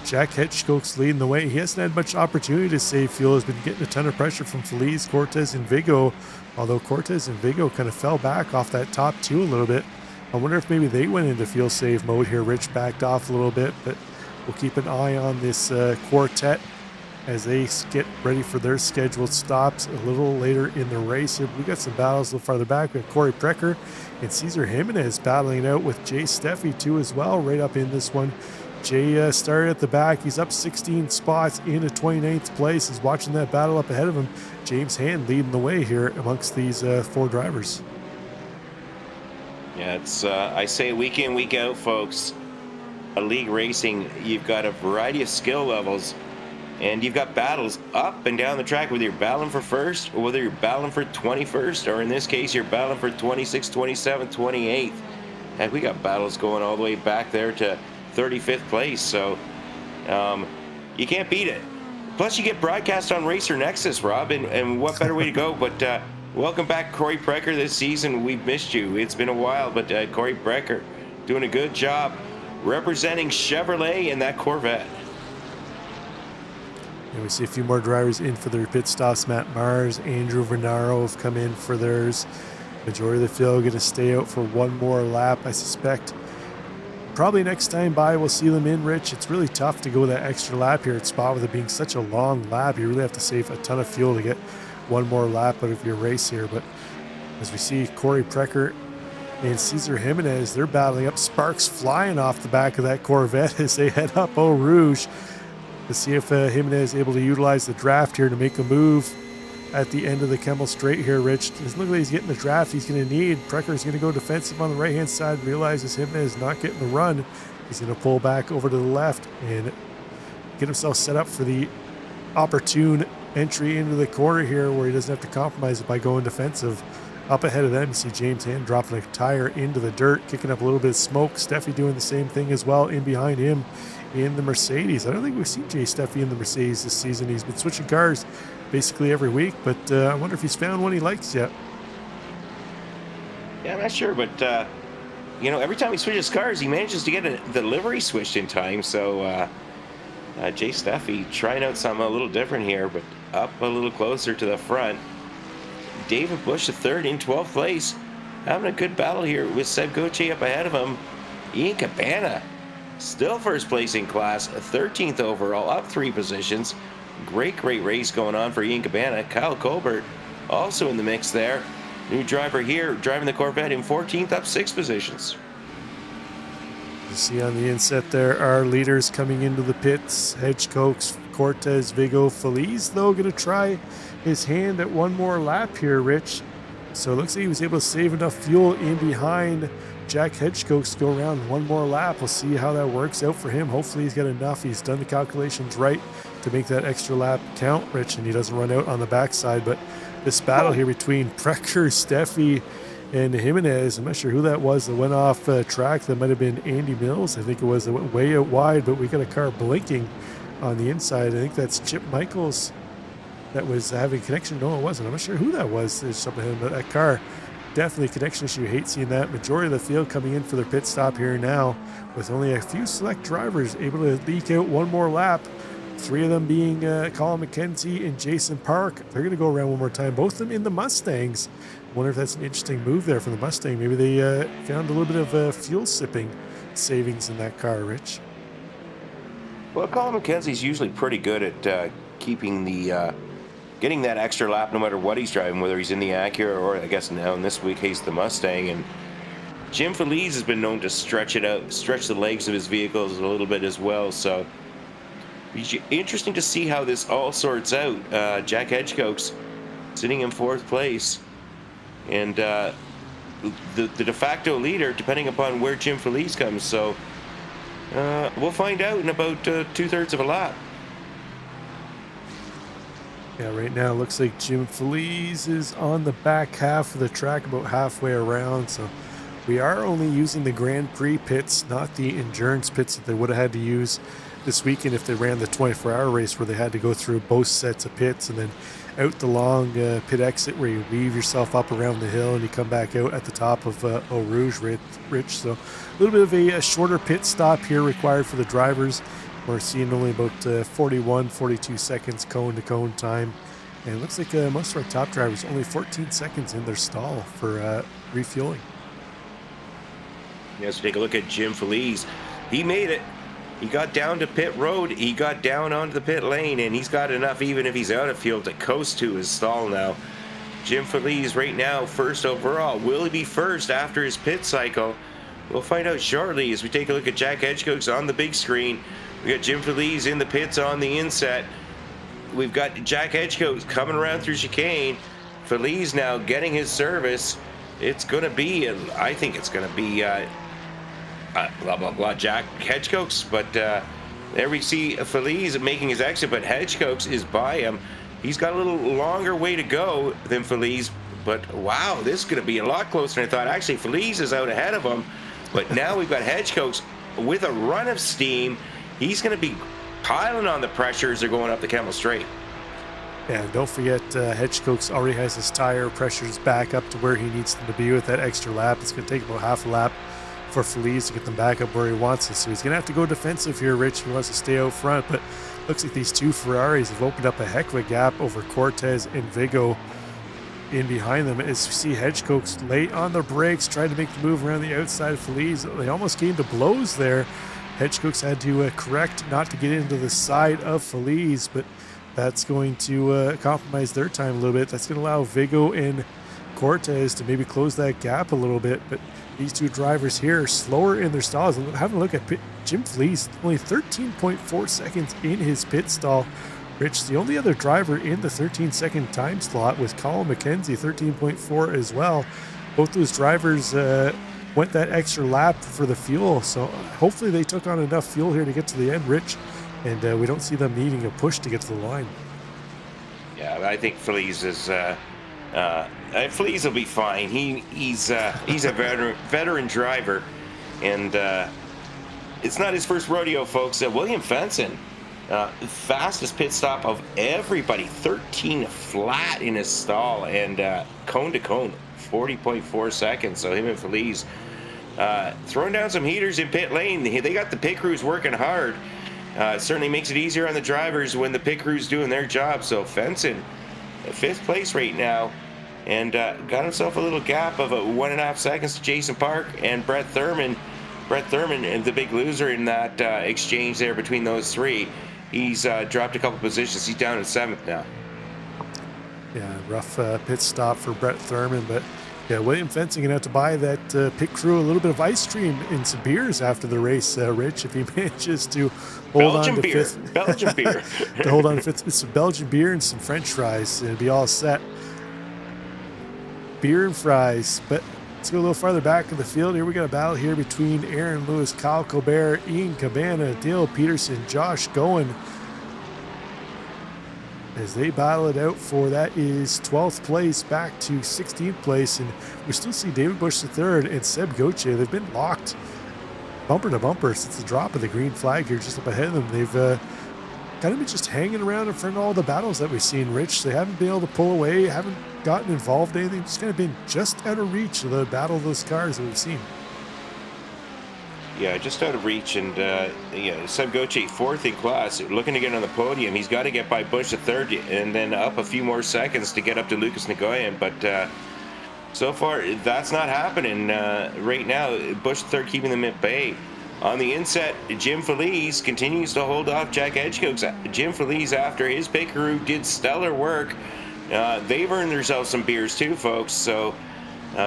Jack Hedgecock's leading the way. He hasn't had much opportunity to save fuel. Has been getting a ton of pressure from Feliz, Cortez, and Vigo, although Cortez and Vigo kind of fell back off that top two a little bit. I wonder if maybe they went into fuel save mode here. Rich backed off a little bit, but we'll keep an eye on this quartet as they get ready for their scheduled stops a little later in the race. We got some battles a little farther back. We have Corey Precker and Cesar Jimenez battling out with Jay Steffi too as well, right up in this one. Jay started at the back. He's up 16 spots into 29th place. He's watching that battle up ahead of him. James Hand leading the way here amongst these four drivers. Yeah, it's I say week in, week out, folks. A league racing, you've got a variety of skill levels, and you've got battles up and down the track, whether you're battling for first or whether you're battling for 21st, or in this case, you're battling for 26th, 27th, 28th. And we got battles going all the way back there to 35th place, so you can't beat it. Plus, you get broadcast on Racer Nexus, Rob, and what better way to go? But welcome back, Corey Precker, this season. We've missed you. It's been a while, but Corey Precker doing a good job representing Chevrolet in that Corvette. And we see a few more drivers in for their pit stops. Matt Mars, Andrew Vernaro have come in for theirs. Majority of the field going to stay out for one more lap, I suspect. Probably next time by we'll see them in, Rich. It's really tough to go that extra lap here at Spa with it being such a long lap. You really have to save a ton of fuel to get one more lap out of your race here. But as we see Corey Precker and Cesar Jimenez, they're battling up. Sparks flying off the back of that Corvette as they head up Eau Rouge to see if Jimenez is able to utilize the draft here to make a move at the end of the Kemmel Straight here, Rich. It looks like he's getting the draft he's going to need. Precker's going to go defensive on the right-hand side, realizes Jimenez is not getting the run. He's going to pull back over to the left and get himself set up for the opportune entry into the corner here where he doesn't have to compromise it by going defensive. Up ahead of them, you see James Hand dropping a tire into the dirt, kicking up a little bit of smoke. Steffi doing the same thing as well in behind him in the Mercedes. I don't think we've seen Jay Steffi in the Mercedes this season. He's been switching cars basically every week, but I wonder if he's found one he likes yet. Yeah, I'm not sure, but you know, every time he switches cars, he manages to get the livery switched in time. So Jay Steffi trying out something a little different here, but up a little closer to the front. David Bush, the third in 12th place, having a good battle here with Seb Gauthier up ahead of him. Ian Cabana, still first place in class, 13th overall, up 3 positions. Great race going on for Ian Cabana. Kyle Colbert also in the mix there. New driver here, driving the Corvette in 14th, up 6 positions. You see on the inset there our leaders coming into the pits. Hedgecock's, Cortez, Vigo, Feliz, though, going to try his hand at one more lap here, Rich. So it looks like he was able to save enough fuel in behind Jack Hedgecock to go around one more lap. We'll see how that works out for him. Hopefully he's got enough. He's done the calculations right to make that extra lap count, Rich, and he doesn't run out on the backside. But this battle here between Precker, Steffi, and Jimenez, I'm not sure who that was that went off track. That might have been Andy Mills. I think it was. That went way out wide, but we got a car blinking on the inside. I think that's Chip Michaels that was having connection. No, it wasn't. I'm not sure who that was. There's something ahead, but that car, definitely a connection issue. You hate seeing that. Majority of the field coming in for their pit stop here now, with only a few select drivers able to leak out one more lap. 3 of them being Colin McKenzie and Jason Park. They're going to go around one more time. Both of them in the Mustangs. Wonder if that's an interesting move there from the Mustang. Maybe they found a little bit of fuel sipping savings in that car, Rich. Well, Colin McKenzie's usually pretty good at keeping the getting that extra lap no matter what he's driving, whether he's in the Acura or I guess now in this week he's the Mustang. And Jim Feliz has been known to stretch it out, stretch the legs of his vehicles a little bit as well. So it's interesting to see how this all sorts out. Jack Hedgecock's sitting in 4th place, and the de facto leader, depending upon where Jim Feliz comes. So we'll find out in about 2/3 of a lap. Yeah, right now it looks like Jim Feliz is on the back half of the track, about halfway around. So we are only using the Grand Prix pits, not the endurance pits that they would have had to use this weekend if they ran the 24-hour race where they had to go through both sets of pits and then out the long pit exit where you weave yourself up around the hill and you come back out at the top of Eau Rouge, Rich. So a little bit of a shorter pit stop here required for the drivers. We're seeing only about 41, 42 seconds cone to cone time. And it looks like most of our top drivers only 14 seconds in their stall for refueling. Yes, take a look at Jim Feliz. He made it. He got down to pit road. He got down onto the pit lane, and he's got enough, even if he's out of fuel, to coast to his stall now. Jim Feliz right now, first overall. Will he be first after his pit cycle? We'll find out shortly as we take a look at Jack Edgecoats on the big screen. We got Jim Feliz in the pits on the inset. We've got Jack Edgecoats coming around through chicane. Feliz now getting his service. It's going to be, I think it's going to be blah, blah, blah, Jack Edgecoats. But there we see Feliz making his exit, but Edgecoats is by him. He's got a little longer way to go than Feliz, but wow, this is going to be a lot closer than I thought. Actually, Feliz is out ahead of him, but now we've got Edgecoats with a run of steam. He's going to be piling on the pressure as they're going up the Kemmel Straight. And don't forget, Edgecoats already has his tire pressures back up to where he needs them to be with that extra lap. It's going to take about half a lap for Feliz to get them back up where he wants it. So he's going to have to go defensive here, Rich, if he wants to stay out front. But looks like these two Ferraris have opened up a heck of a gap over Cortez and Vigo in behind them. As you see Edgecoats late on the brakes, trying to make the move around the outside of Feliz. They almost came to blows there. Edgecoats had to correct not to get into the side of Feliz, but that's going to compromise their time a little bit. That's going to allow Vigo and Cortez to maybe close that gap a little bit, but these two drivers here are slower in their stalls. Having a look at Jim Feliz, only 13.4 seconds in his pit stall. Rich, the only other driver in the 13-second time slot was Colin McKenzie, 13.4 as well. Both those drivers went that extra lap for the fuel, so hopefully they took on enough fuel here to get to the end, Rich, and we don't see them needing a push to get to the line. Yeah, I think Feliz is Feliz will be fine. He's a veteran driver, and it's not his first rodeo, folks. William Fenson, fastest pit stop of everybody, 13 flat in his stall, and cone to cone, 40.4 seconds. So him and Feliz throwing down some heaters in pit lane. They got the pit crews working hard. Certainly makes it easier on the drivers when the pit crew's doing their job. So Fenson, 5th place right now, and got himself a little gap of 1.5 seconds to Jason Park and Brett Thurman. Brett Thurman, the big loser in that exchange there between those three. He's dropped a couple positions. He's down in 7th now. Yeah, rough pit stop for Brett Thurman, but yeah, William Fenson going to have to buy that pit crew a little bit of ice cream and some beers after the race, Rich, if he manages to hold Belgian on to beer. 5th. Belgian beer. To hold on to 5th with some Belgian beer and some French fries, and it'll be all set. Beer and fries, but let's go a little farther back in the field. Here we got a battle here between Aaron Lewis, Kyle Colbert, Ian Cabana, Dale Peterson, Josh Goen, as they battle it out for that is 12th place back to 16th place, and we still see David Bush III and Seb Gauthier. They've been locked bumper to bumper since the drop of the green flag here just up ahead of them. They've kind of been just hanging around in front of all the battles that we've seen, Rich. They haven't been able to pull away, haven't gotten involved in anything, just kind of been just out of reach of the battle of those cars that we've seen. Yeah, just out of reach, and Seb Gauthier, 4th in class, looking to get on the podium. He's got to get by Bush the 3rd, and then up a few more seconds to get up to Lucas Nagoyan, but so far that's not happening right now. Bush the 3rd keeping them at bay. On the inset, Jim Feliz continues to hold off Jack Edgecoats. Jim Feliz, after his pit crew did stellar work, they've earned themselves some beers too, folks, so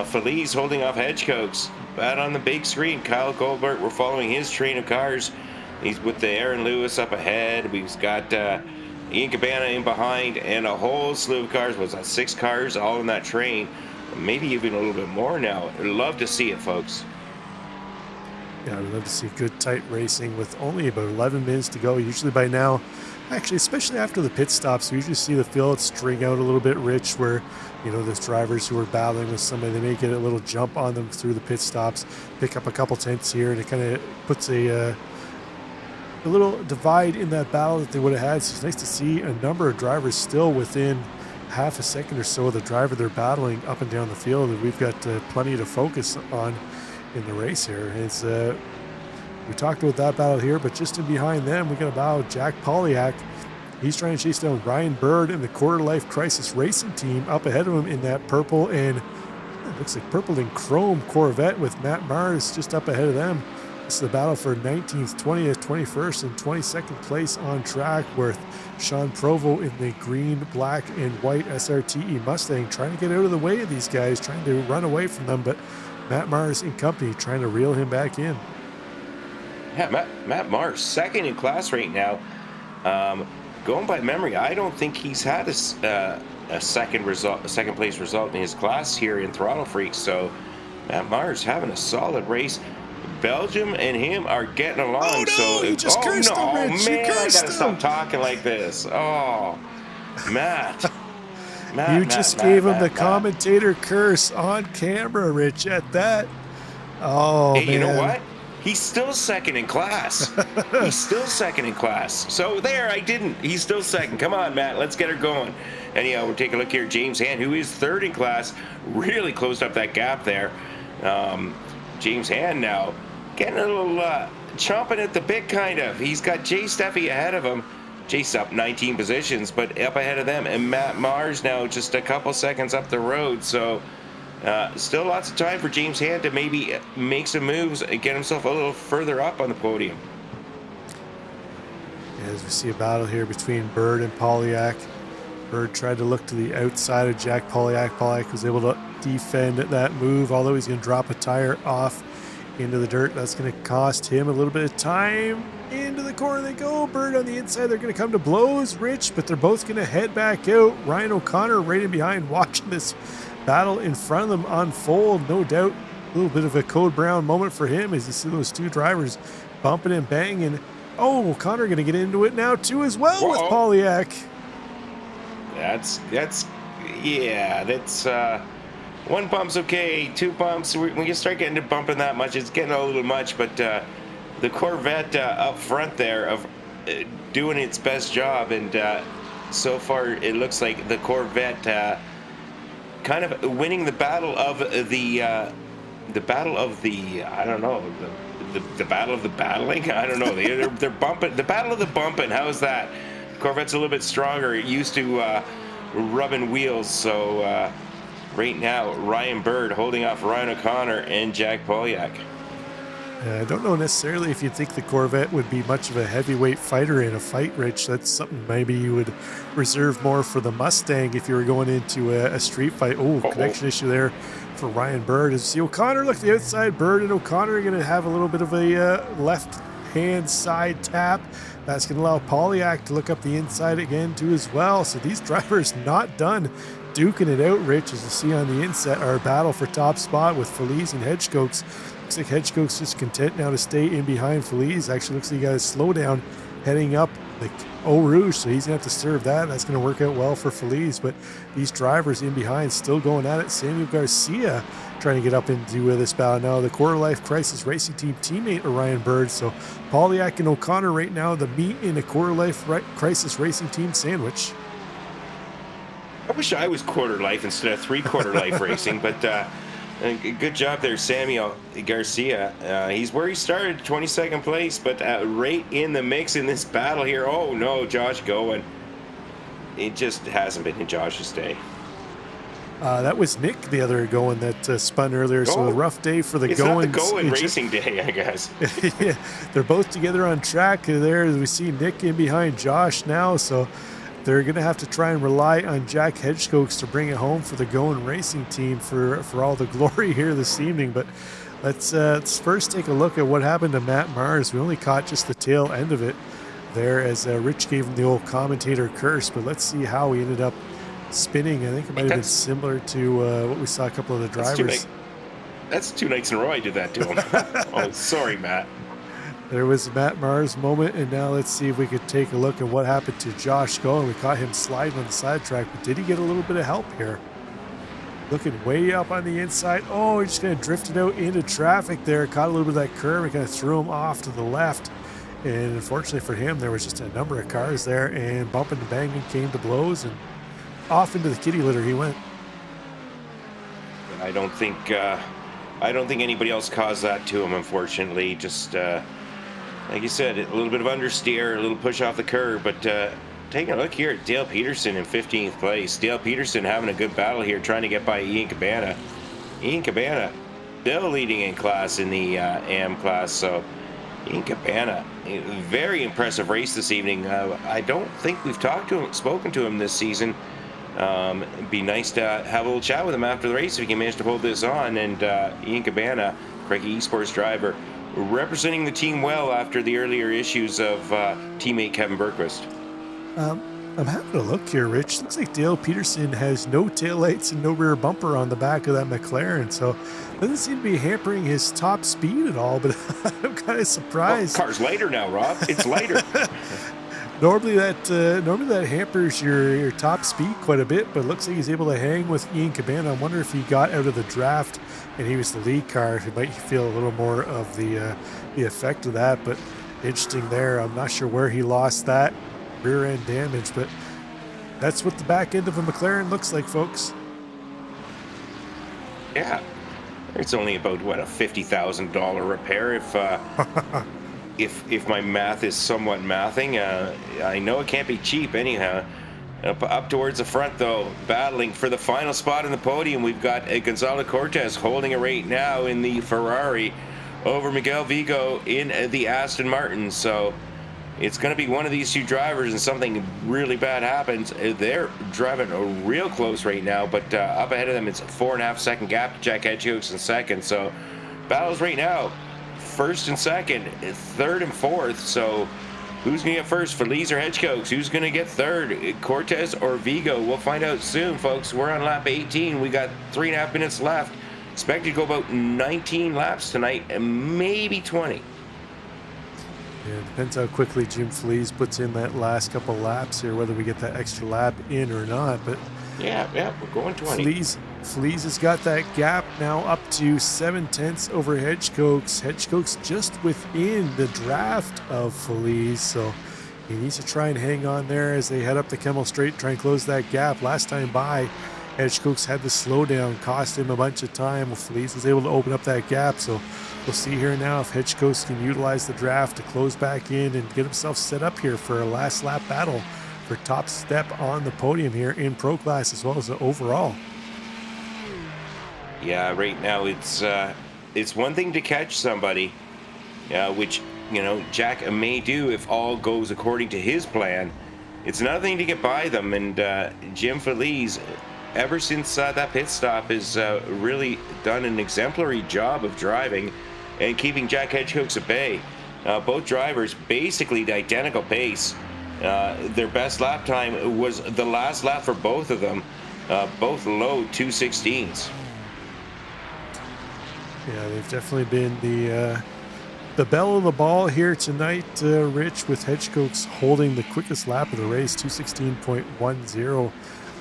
Feliz holding off Edgecoats. Bad on the big screen. Kyle Colbert, we're following his train of cars. He's with the Aaron Lewis up ahead. We've got Ian Cabana in behind, and a whole slew of cars. Was that 6 cars all in that train? Maybe even a little bit more now. I'd love to see it, folks. Yeah, we'd love to see good tight racing with only about 11 minutes to go. Usually by now, actually, especially after the pit stops, we usually see the field string out a little bit, Rich, where, you know, there's drivers who are battling with somebody. They may get a little jump on them through the pit stops, pick up a couple tenths here, and it kind of puts a a little divide in that battle that they would have had. So it's nice to see a number of drivers still within half a second or so of the driver they're battling up and down the field. And we've got plenty to focus on in the race here. It's we talked about that battle here, but just in behind them, we got a battle with Jack Polyak. He's trying to chase down Ryan Bird and the Quarter Life Crisis Racing team up ahead of him in that purple and it looks like purple and chrome Corvette with Matt Mars just up ahead of them. This is the battle for 19th, 20th, 21st, and 22nd place on track with Sean Provo in the green, black, and white SRTE Mustang trying to get out of the way of these guys, trying to run away from them, but Matt Mars and company trying to reel him back in. Yeah, Matt Mars, second in class right now. Going by memory, I don't think he's had a second place result in his class here in Throttle Freaks. So Matt Mars having a solid race. Belgium and him are getting along. Oh no, so you just cursed him, Rich. Man, you I cursed gotta him. stop talking like this. Oh, Matt. You just gave him the commentator curse on camera, Rich, at that. Oh, hey, man. you know what? He's still second in class. He's still second in class. So there, I didn't. He's still second. Come on, Matt. Let's get her going. Anyhow, we'll take a look here. James Hand, who is third in class, really closed up that gap there. James Hand now getting a little chomping at the bit, kind of. He's got Jay Steffi ahead of him. Jay's up 19 positions, but up ahead of them. And Matt Mars now just a couple seconds up the road. So still lots of time for James Hand to maybe make some moves and get himself a little further up on the podium. As we see a battle here between Bird and Polyak. Bird tried to look to the outside of Jack Polyak. Polyak was able to defend that move, although he's going to drop a tire off into the dirt. That's going to cost him a little bit of time. Into the corner they go. Bird on the inside. They're going to come to blows, Rich, but they're both going to head back out. Ryan O'Connor right in behind watching this battle in front of them unfold. No doubt a little bit of a Code Brown moment for him as you see those two drivers bumping and banging. Oh, O'Connor going to get into it now too as well with Polyak. That's one bump's okay, two bumps. When you start getting to bumping that much, it's getting a little much. But the Corvette up front there of doing its best job, and so far it looks like the Corvette kind of winning the battle of the battle of the I don't know the battle of the battling. I don't know. They're bumping the battle of the bumping. How's that? Corvette's a little bit stronger. It used to rubbing wheels. So right now, Ryan Bird holding off Ryan O'Connor and Jack Polyak. I don't know necessarily if you'd think the Corvette would be much of a heavyweight fighter in a fight, Rich. That's something maybe you would reserve more for the Mustang if you were going into a street fight. Oh, connection issue there for Ryan Bird. As you see O'Connor look the outside, Bird and O'Connor are going to have a little bit of a left-hand side tap. That's going to allow Polyak to look up the inside again too as well. So these drivers not done duking it out, Rich, as you see on the inset, our battle for top spot with Feliz and Hedgecoats. Looks like Hedgecoats just content now to stay in behind Feliz. Actually looks like he got a slow down heading up like Eau Rouge, so he's going to have to serve that. That's going to work out well for Feliz, but these drivers in behind still going at it. Samuel Garcia trying to get up into this battle now. The Quarter Life Crisis Racing Team teammate of Ryan Bird. So Polyak and O'Connor right now, the meat in a Quarter Life Crisis Racing Team sandwich. I wish I was quarter life instead of three-quarter life racing, but good job there, Samuel Garcia. He's where he started, 22nd place, but right in the mix in this battle here. Oh no, Josh going. It just hasn't been in Josh's day. That was Nick the other going that spun earlier, so a rough day for the it's Goins. It's not the Going racing day, I guess. Yeah, they're both together on track there. We see Nick in behind Josh now, so they're going to have to try and rely on Jack Hedgecoats to bring it home for the Going Racing team for all the glory here this evening. But let's first take a look at what happened to Matt Mars. We only caught just the tail end of it there as Rich gave him the old commentator curse, but let's see how he ended up spinning. I think it might have been similar to what we saw a couple of the drivers. That's 2 nights in a row I did that to him. Oh, sorry, Matt. There was a Matt Mars moment, and now let's see if we could take a look at what happened to Josh Going. We caught him sliding on the sidetrack, but did he get a little bit of help here? Looking way up on the inside. Oh, he just kind of drifted out into traffic there. Caught a little bit of that curve and kind of threw him off to the left And unfortunately for him, there was just a number of cars there, and bumping and banging came to blows, and off into the kitty litter he went. I don't think anybody else caused that to him, unfortunately. Just like you said, a little bit of understeer, a little push off the curb. But taking a look here at Dale Peterson in 15th place. Dale Peterson having a good battle here, trying to get by Ian Cabana. Ian Cabana still leading in class in the AM class. So Ian Cabana, a very impressive race this evening. I don't think we've spoken to him this season. It'd be nice to have a little chat with him after the race if he can manage to hold this on. And Ian Cabana, Craigie Esports driver, representing the team well after the earlier issues of teammate Kevin Bergquist. I'm having a look here, Rich. Looks like Dale Peterson has no taillights and no rear bumper on the back of that McLaren, so doesn't seem to be hampering his top speed at all, but I'm kind of surprised. Well, car's lighter now, Rob. It's lighter. Normally that hampers your top speed quite a bit, but it looks like he's able to hang with Ian Cabana. I wonder if he got out of the draft and he was the lead car, he might feel a little more of the effect of that. But interesting there. I'm not sure where he lost that rear end damage, but that's what the back end of a McLaren looks like, folks. Yeah, it's only about what, a $50,000 repair if my math is somewhat mathing. I know it can't be cheap anyhow. Up towards the front, though, battling for the final spot in the podium, we've got Gonzalo Cortez holding it right now in the Ferrari over Miguel Vigo in the Aston Martin. So it's going to be one of these two drivers, and something really bad happens. They're driving real close right now, but up ahead of them, it's a 4.5 second gap to Jack Hedgecox in second. So battles right now, first and second, third and fourth. So who's going to get first, Feliz or Hedgecox? Who's going to get third, Cortez or Vigo? We'll find out soon, folks. We're on lap 18. We got 3.5 minutes left. Expected to go about 19 laps tonight, and maybe 20. Yeah, depends how quickly Jim Feliz puts in that last couple laps here, whether we get that extra lap in or not. But yeah, we're going 20. Feliz has got that gap now up to 7/10 over Hedgecox. Hedgecox just within the draft of Feliz, so he needs to try and hang on there as they head up the Kemmel Straight, try and close that gap. Last time by, Hedgecox had the slowdown, cost him a bunch of time. Well, Feliz was able to open up that gap, so we'll see here now if Hedgecox can utilize the draft to close back in and get himself set up here for a last lap battle for top step on the podium here in Pro Class as well as the overall. Yeah, right now it's one thing to catch somebody, which, you know, Jack may do if all goes according to his plan. It's another thing to get by them, and Jim Feliz, ever since that pit stop, has really done an exemplary job of driving and keeping Jack Hedgecox at bay. Both drivers basically the identical pace. Their best lap time was the last lap for both of them, both low 2:16s. Yeah, they've definitely been the belle of the ball here tonight, Rich, with Hedgecox holding the quickest lap of the race, 2:16.10,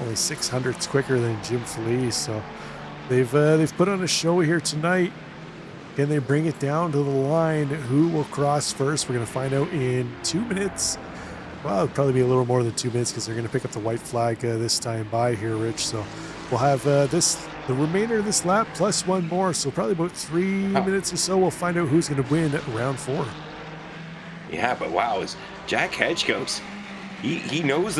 only 600ths quicker than Jim Feliz. So they've put on a show here tonight. Can they bring it down to the line? Who will cross first? We're going to find out in 2 minutes. Well, it'll probably be a little more than 2 minutes because they're going to pick up the white flag this time by here, Rich. So we'll have the remainder of this lap plus one more. So probably about 3 minutes or so, we'll find out who's going to win round 4. Yeah, but wow, is Jack Hedgecox? He knows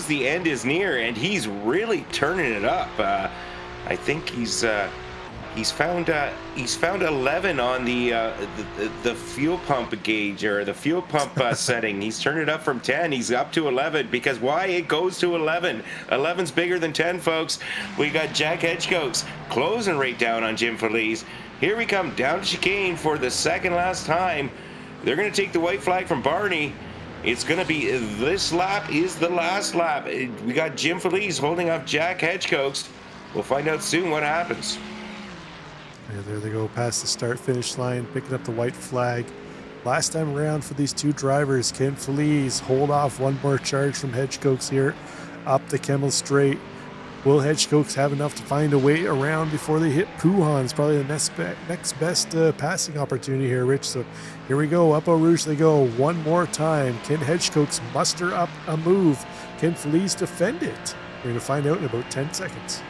the end is near, and he's really turning it up. I think he's found 11 on the fuel pump gauge, or the fuel pump setting. He's turned it up from 10. He's up to 11, because why? It goes to 11. 11's bigger than 10, folks. We got Jack Hedgecox closing right down on Jim Feliz. Here we come down to chicane for the second last time. They're going to take the white flag from Barney. It's going to be this lap is the last lap. We got Jim Feliz holding off Jack Hedgecox. We'll find out soon what happens. Yeah, there they go past the start-finish line, picking up the white flag. Last time around for these two drivers, can Feliz hold off one more charge from Hedgecox here up the Kemmel Straight. Will Hedgecoats have enough to find a way around before they hit Puhan? It's probably the next best passing opportunity here, Rich. So here we go. Up Eau Rouge they go one more time. Can Hedgecoats muster up a move? Can Feliz defend it? We're going to find out in about 10 seconds.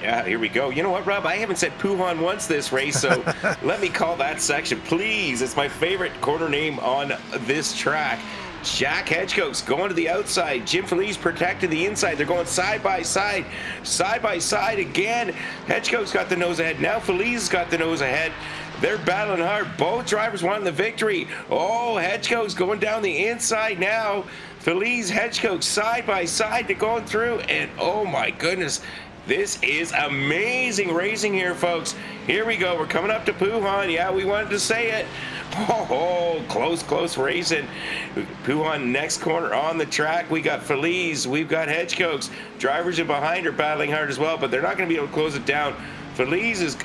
Yeah, here we go. You know what, Rob? I haven't said Puhan once this race, so let me call that section, please. It's my favorite corner name on this track. Jack Hedgecoats going to the outside. Jim Feliz protecting the inside. They're going side by side again. Hedgecoats got the nose ahead. Now Feliz got the nose ahead. They're battling hard. Both drivers wanting the victory. Oh, Hedgecoats going down the inside now. Feliz, Hedgecoats side by side. They're going through, and oh my goodness, this is amazing racing here, folks. Here we go. We're coming up to Puhan. Yeah, we wanted to say it. Oh, close racing. Puhan next corner on the track. We got Feliz. We've got Hedgecoats. Drivers in behind are battling hard as well, but they're not going to be able to close it down. Feliz is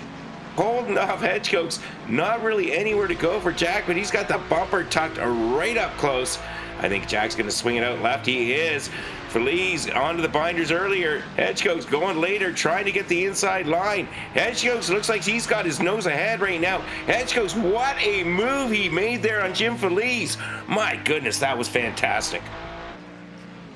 holding off Hedgecoats. Not really anywhere to go for Jack, but he's got the bumper tucked right up close. I think Jack's going to swing it out left. He is. Feliz onto the binders earlier. Hedgecoats going later, trying to get the inside line. Hedgecoats looks like he's got his nose ahead right now. Hedgecoats, what a move he made there on Jim Feliz. My goodness, that was fantastic.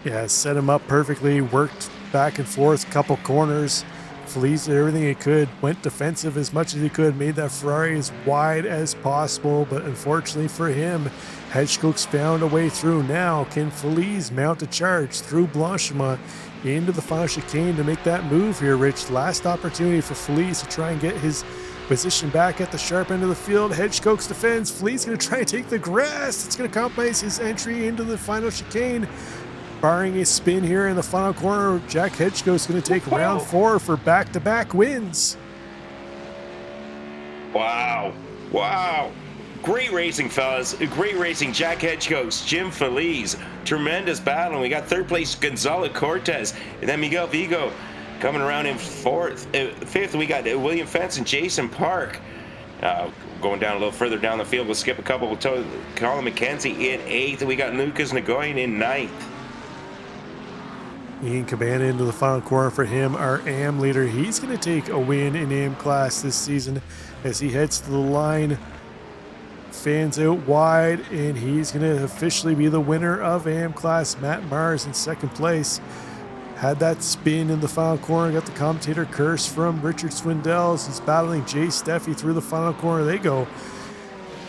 Yeah, set him up perfectly, worked back and forth, couple corners. Feliz did everything he could, went defensive as much as he could, made that Ferrari as wide as possible, but unfortunately for him, Hedgecoats found a way through. Now, can Feliz mount a charge through Blanchimont into the final chicane to make that move here, Rich? Last opportunity for Feliz to try and get his position back at the sharp end of the field. Hedgecoats defends. Feliz going to try and take the grass. It's going to compromise his entry into the final chicane. Barring a spin here in the final corner, Jack Hedgecoats going to take round 4 for back-to-back wins. Wow. Great racing, fellas. Great racing. Jack Hedgecoats, Jim Feliz. Tremendous battle. And we got third place Gonzalo Cortez. And then Miguel Vigo coming around in fifth. We got William Fentz and Jason Park. Going down a little further down the field, we'll skip a couple. We'll tell Colin McKenzie in 8th. We got Lucas Nagoyan in 9th. Ian Cabana into the final corner for him, our AM leader. He's going to take a win in AM class this season as he heads to the line. Fans out wide, and he's going to officially be the winner of AM class. Matt Mars in second place. Had that spin in the final corner, got the commentator curse from Richard Swindell. He's battling Jay Steffi through the final corner. They go.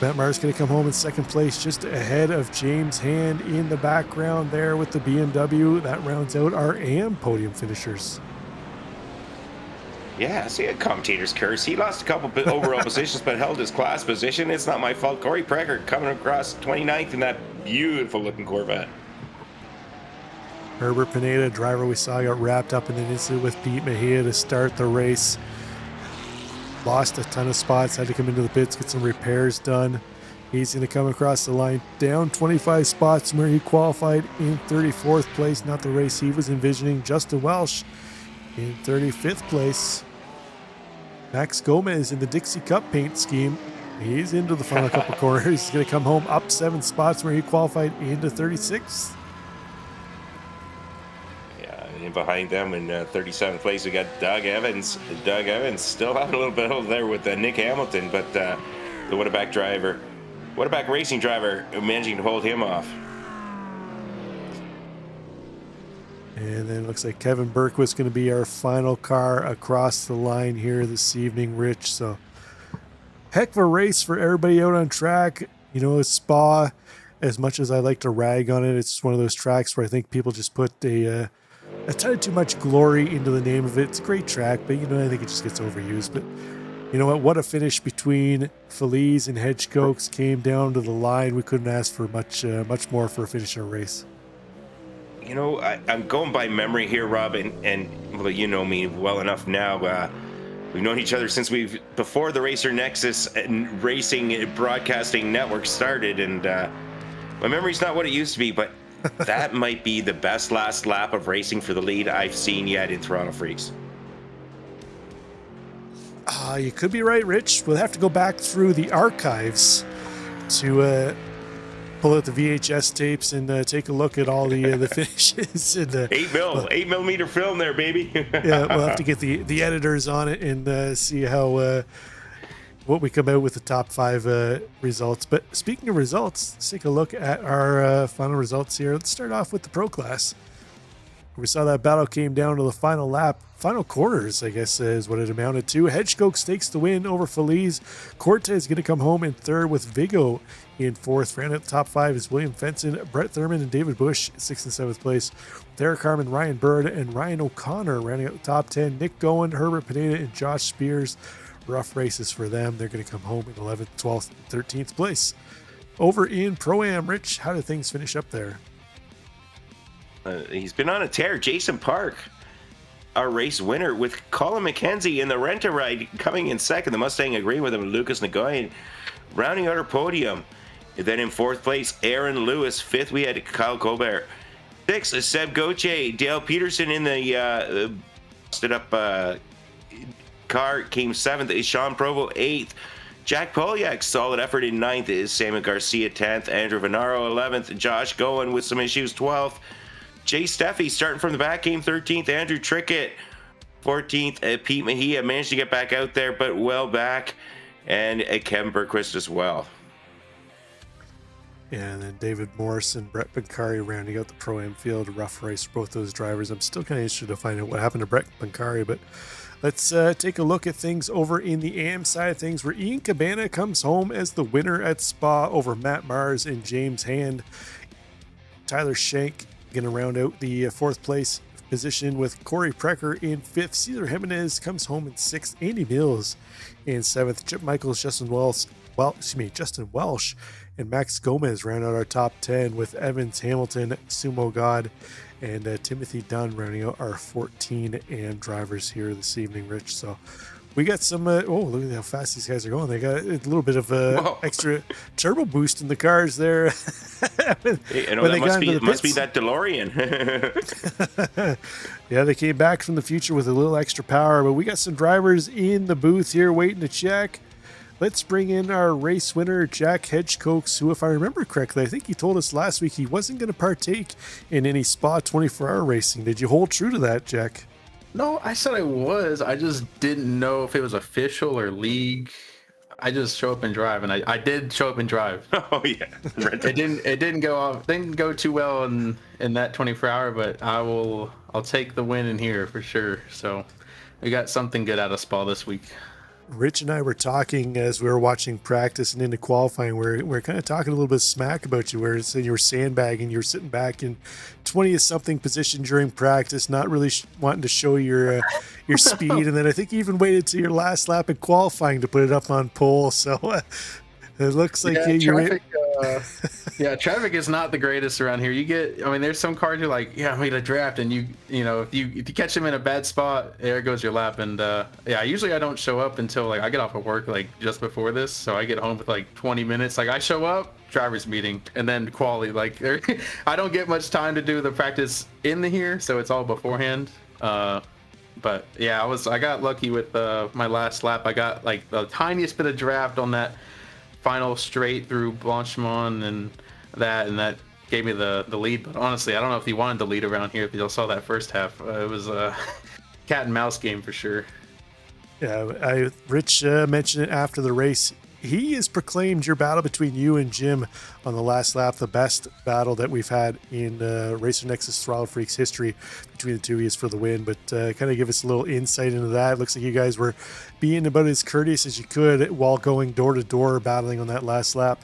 Matt Mars going to come home in second place, just ahead of James Hand in the background there with the BMW. That rounds out our AM podium finishers. Yeah, see a commentator's curse. He lost a couple overall positions, but held his class position. It's not my fault. Corey Precker coming across 29th in that beautiful-looking Corvette. Herbert Pineda, driver we saw, got wrapped up in an incident with Pete Mejia to start the race. Lost a ton of spots, had to come into the pits, get some repairs done. He's going to come across the line down 25 spots from where he qualified in 34th place. Not the race he was envisioning. Justin Welsh in 35th place. Max Gomez in the Dixie Cup paint scheme. He's into the final couple corners. He's going to come home up 7 spots where he qualified into 36th. Yeah, and behind them in 37th place, we got Doug Evans. Doug Evans still having a little bit over there with Nick Hamilton, but the Whataback racing driver managing to hold him off. And then it looks like Kevin Berkowitz going to be our final car across the line here this evening, Rich. So, heck of a race for everybody out on track. You know, Spa, as much as I like to rag on it, it's one of those tracks where I think people just put a ton too much glory into the name of it. It's a great track, but, you know, I think it just gets overused. But, you know what a finish between Feliz and Hedgecoats. Came down to the line. We couldn't ask for much more for a finish of a race. You know, I'm going by memory here, Rob, and well, you know me well enough now. We've known each other since before the Racer Nexus and Racing Broadcasting Network started, and my memory's not what it used to be, but that might be the best last lap of racing for the lead I've seen yet in Throttle Freaks. You could be right, Rich. We'll have to go back through the archives to pull out the VHS tapes and take a look at all the finishes. And, 8mm film there, baby. yeah, we'll have to get the editors on it and see how what we come out with the top 5 results. But speaking of results, let's take a look at our final results here. Let's start off with the Pro Class. We saw that battle came down to the final lap, final quarters, I guess is what it amounted to. Hedgecoke takes the win over Feliz. Cortez going to come home in third with Vigo in fourth. Round out the top 5 is William Fenton, Brett Thurman, and David Bush, 6th and 7th place. Derek Harmon, Ryan Bird, and Ryan O'Connor rounding out the top 10. Nick Gowen, Herbert Pineda, and Josh Spears. Rough races for them. They're going to come home in 11th, 12th, and 13th place. Over in Pro-Am, Rich, how did things finish up there? He's been on a tear. Jason Park, our race winner, with Colin McKenzie in the rent-a-ride coming in second. The Mustang agreeing with him, Lucas Nagoyan rounding out our podium. And then in 4th place, Aaron Lewis. 5th, we had Kyle Colbert. 6th is Seb Gauthier. Dale Peterson in the busted up car came 7th. Is Sean Provo 8th. Jack Polyak, solid effort in 9th. Is Samuel Garcia 10th. Andrew Venaro 11th. Josh Goen with some issues 12th. Jay Steffi starting from the back came 13th. Andrew Trickett 14th. Pete Mejia managed to get back out there, but well back. And Kevin Bergquist as well. And then David Morris and Brett Pancari rounding out the Pro-Am field. Rough race for both those drivers. I'm still kind of interested to find out what happened to Brett Pancari, but let's take a look at things over in the AM side of things, where Ian Cabana comes home as the winner at Spa over Matt Mars and James Hand. Tyler Shank going to round out the 4th place position with Corey Precker in 5th. Cesar Jimenez comes home in 6th. Andy Mills in 7th. Chip Michaels, Justin Welsh, and Max Gomez round out our top 10 with Evans, Hamilton, Sumo God, and Timothy Dunn rounding out our 14 AM drivers here this evening, Rich. So we got some, look at how fast these guys are going. They got a little bit of extra turbo boost in the cars there. Hey, that must be that DeLorean. Yeah, they came back from the future with a little extra power, but we got some drivers in the booth here waiting to check. Let's bring in our race winner, Jack Hedgecoke, who, if I remember correctly, I think he told us last week he wasn't going to partake in any Spa 24-hour racing. Did you hold true to that, Jack? No, I said I was. I just didn't know if it was official or league. I just show up and drive, and I did show up and drive. Oh yeah, it didn't go too well in that 24-hour, but I'll take the win in here for sure. So we got something good out of Spa this week. Rich and I were talking as we were watching practice and into qualifying. We're kind of talking a little bit of smack about you, where you were sandbagging, you were sitting back in 20th something position during practice, not really wanting to show your speed, and then I think you even waited to your last lap in qualifying to put it up on pole. So it looks like traffic is not the greatest around here. There's some cars you're like, yeah, I'm going to draft, and if you catch them in a bad spot, there goes your lap. And usually I don't show up until I get off of work just before this, so I get home with 20 minutes. I show up, driver's meeting, and then quali. I don't get much time to do the practice in here, so it's all beforehand. But yeah, I got lucky with my last lap. I got the tiniest bit of draft on that final straight through Blanchimont, and that gave me the lead. But honestly, I don't know if he wanted the lead around here, if you saw that first half. It was a cat and mouse game for sure. Yeah, Rich mentioned it after the race. He has proclaimed your battle between you and Jim on the last lap the best battle that we've had in Racer Nexus Throttle Freaks history between the two of you for the win. But kind of give us a little insight into that. It looks like you guys were being about as courteous as you could while going door to door battling on that last lap.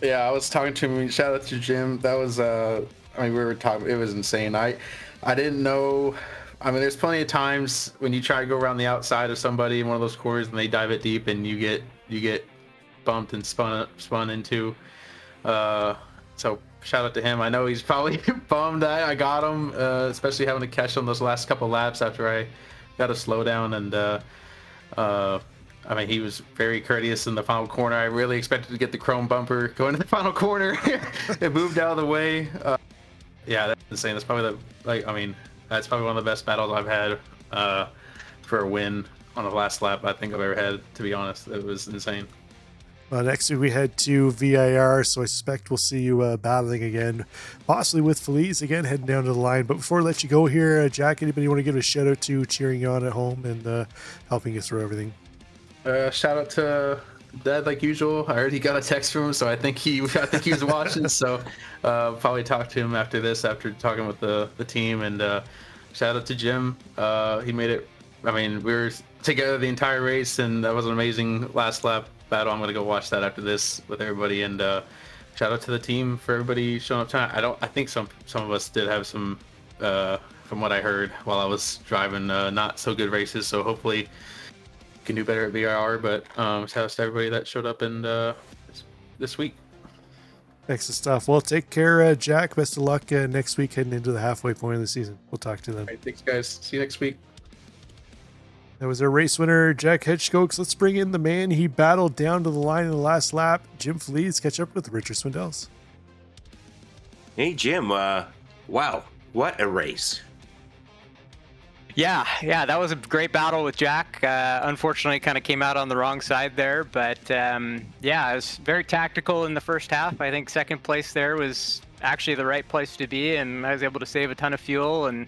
Yeah, I was talking to him. Shout out to Jim. That was we were talking. It was insane. I didn't know. There's plenty of times when you try to go around the outside of somebody in one of those corners and they dive it deep and you get bumped and spun into. So shout out to him. I know he's probably bummed I got him, especially having to catch him those last couple laps after I got a slowdown. And he was very courteous in the final corner. I really expected to get the chrome bumper going to the final corner. It moved out of the way. Yeah, that's insane. That's probably that's probably one of the best battles I've had for a win on the last lap I think I've ever had, to be honest. It was insane. Next week we head to VIR, so I suspect we'll see you battling again, possibly with Feliz again, heading down to the line. But before I let you go here, Jack, anybody you want to give a shout out to cheering you on at home and helping you through everything? Shout out to Dad, like usual. I already got a text from him, so I think he was watching. So probably talk to him after this, after talking with the team. And shout out to Jim. He made it. I mean, we were together the entire race, and that was an amazing last lap battle. I'm gonna go watch that after this with everybody. And shout out to the team for everybody showing up tonight. I think some of us did have some, from what I heard while I was driving, not so good races. So hopefully can do better at VIR, but shout out to everybody that showed up and this week. Excellent stuff. Well, take care, Jack. Best of luck next week heading into the halfway point of the season. We'll talk to you then. All right, thanks, guys. See you next week. That was our race winner, Jack Hedgeskokes. Let's bring in the man he battled down to the line in the last lap, Jim Feliz. Catch up with Richard Swindells. Hey, Jim. Wow, what a race. Yeah, that was a great battle with Jack. Unfortunately, kind of came out on the wrong side there, but yeah, it was very tactical in the first half. I think second place there was actually the right place to be, and I was able to save a ton of fuel and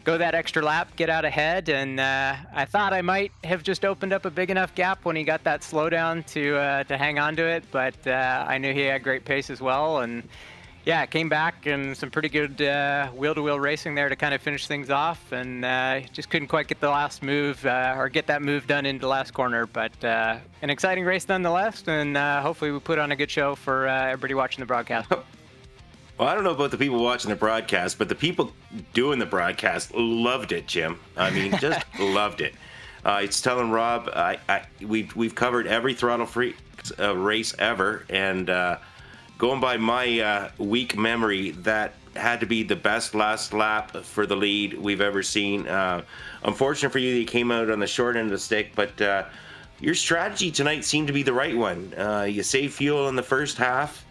go that extra lap, get out ahead. And I thought I might have just opened up a big enough gap when he got that slowdown to hang on to it, but I knew he had great pace as well. And yeah, came back and some pretty good wheel-to-wheel racing there to kind of finish things off, and just couldn't quite get the last move or get that move done into the last corner. But an exciting race nonetheless, and hopefully we put on a good show for everybody watching the broadcast. Well, I don't know about the people watching the broadcast, but the people doing the broadcast loved it, Jim. I mean, just loved it. It's telling Rob, we've covered every Throttle Freaks race ever, and going by my weak memory, that had to be the best last lap for the lead we've ever seen. Unfortunate for you, you came out on the short end of the stick, but your strategy tonight seemed to be the right one. You saved fuel in the first half.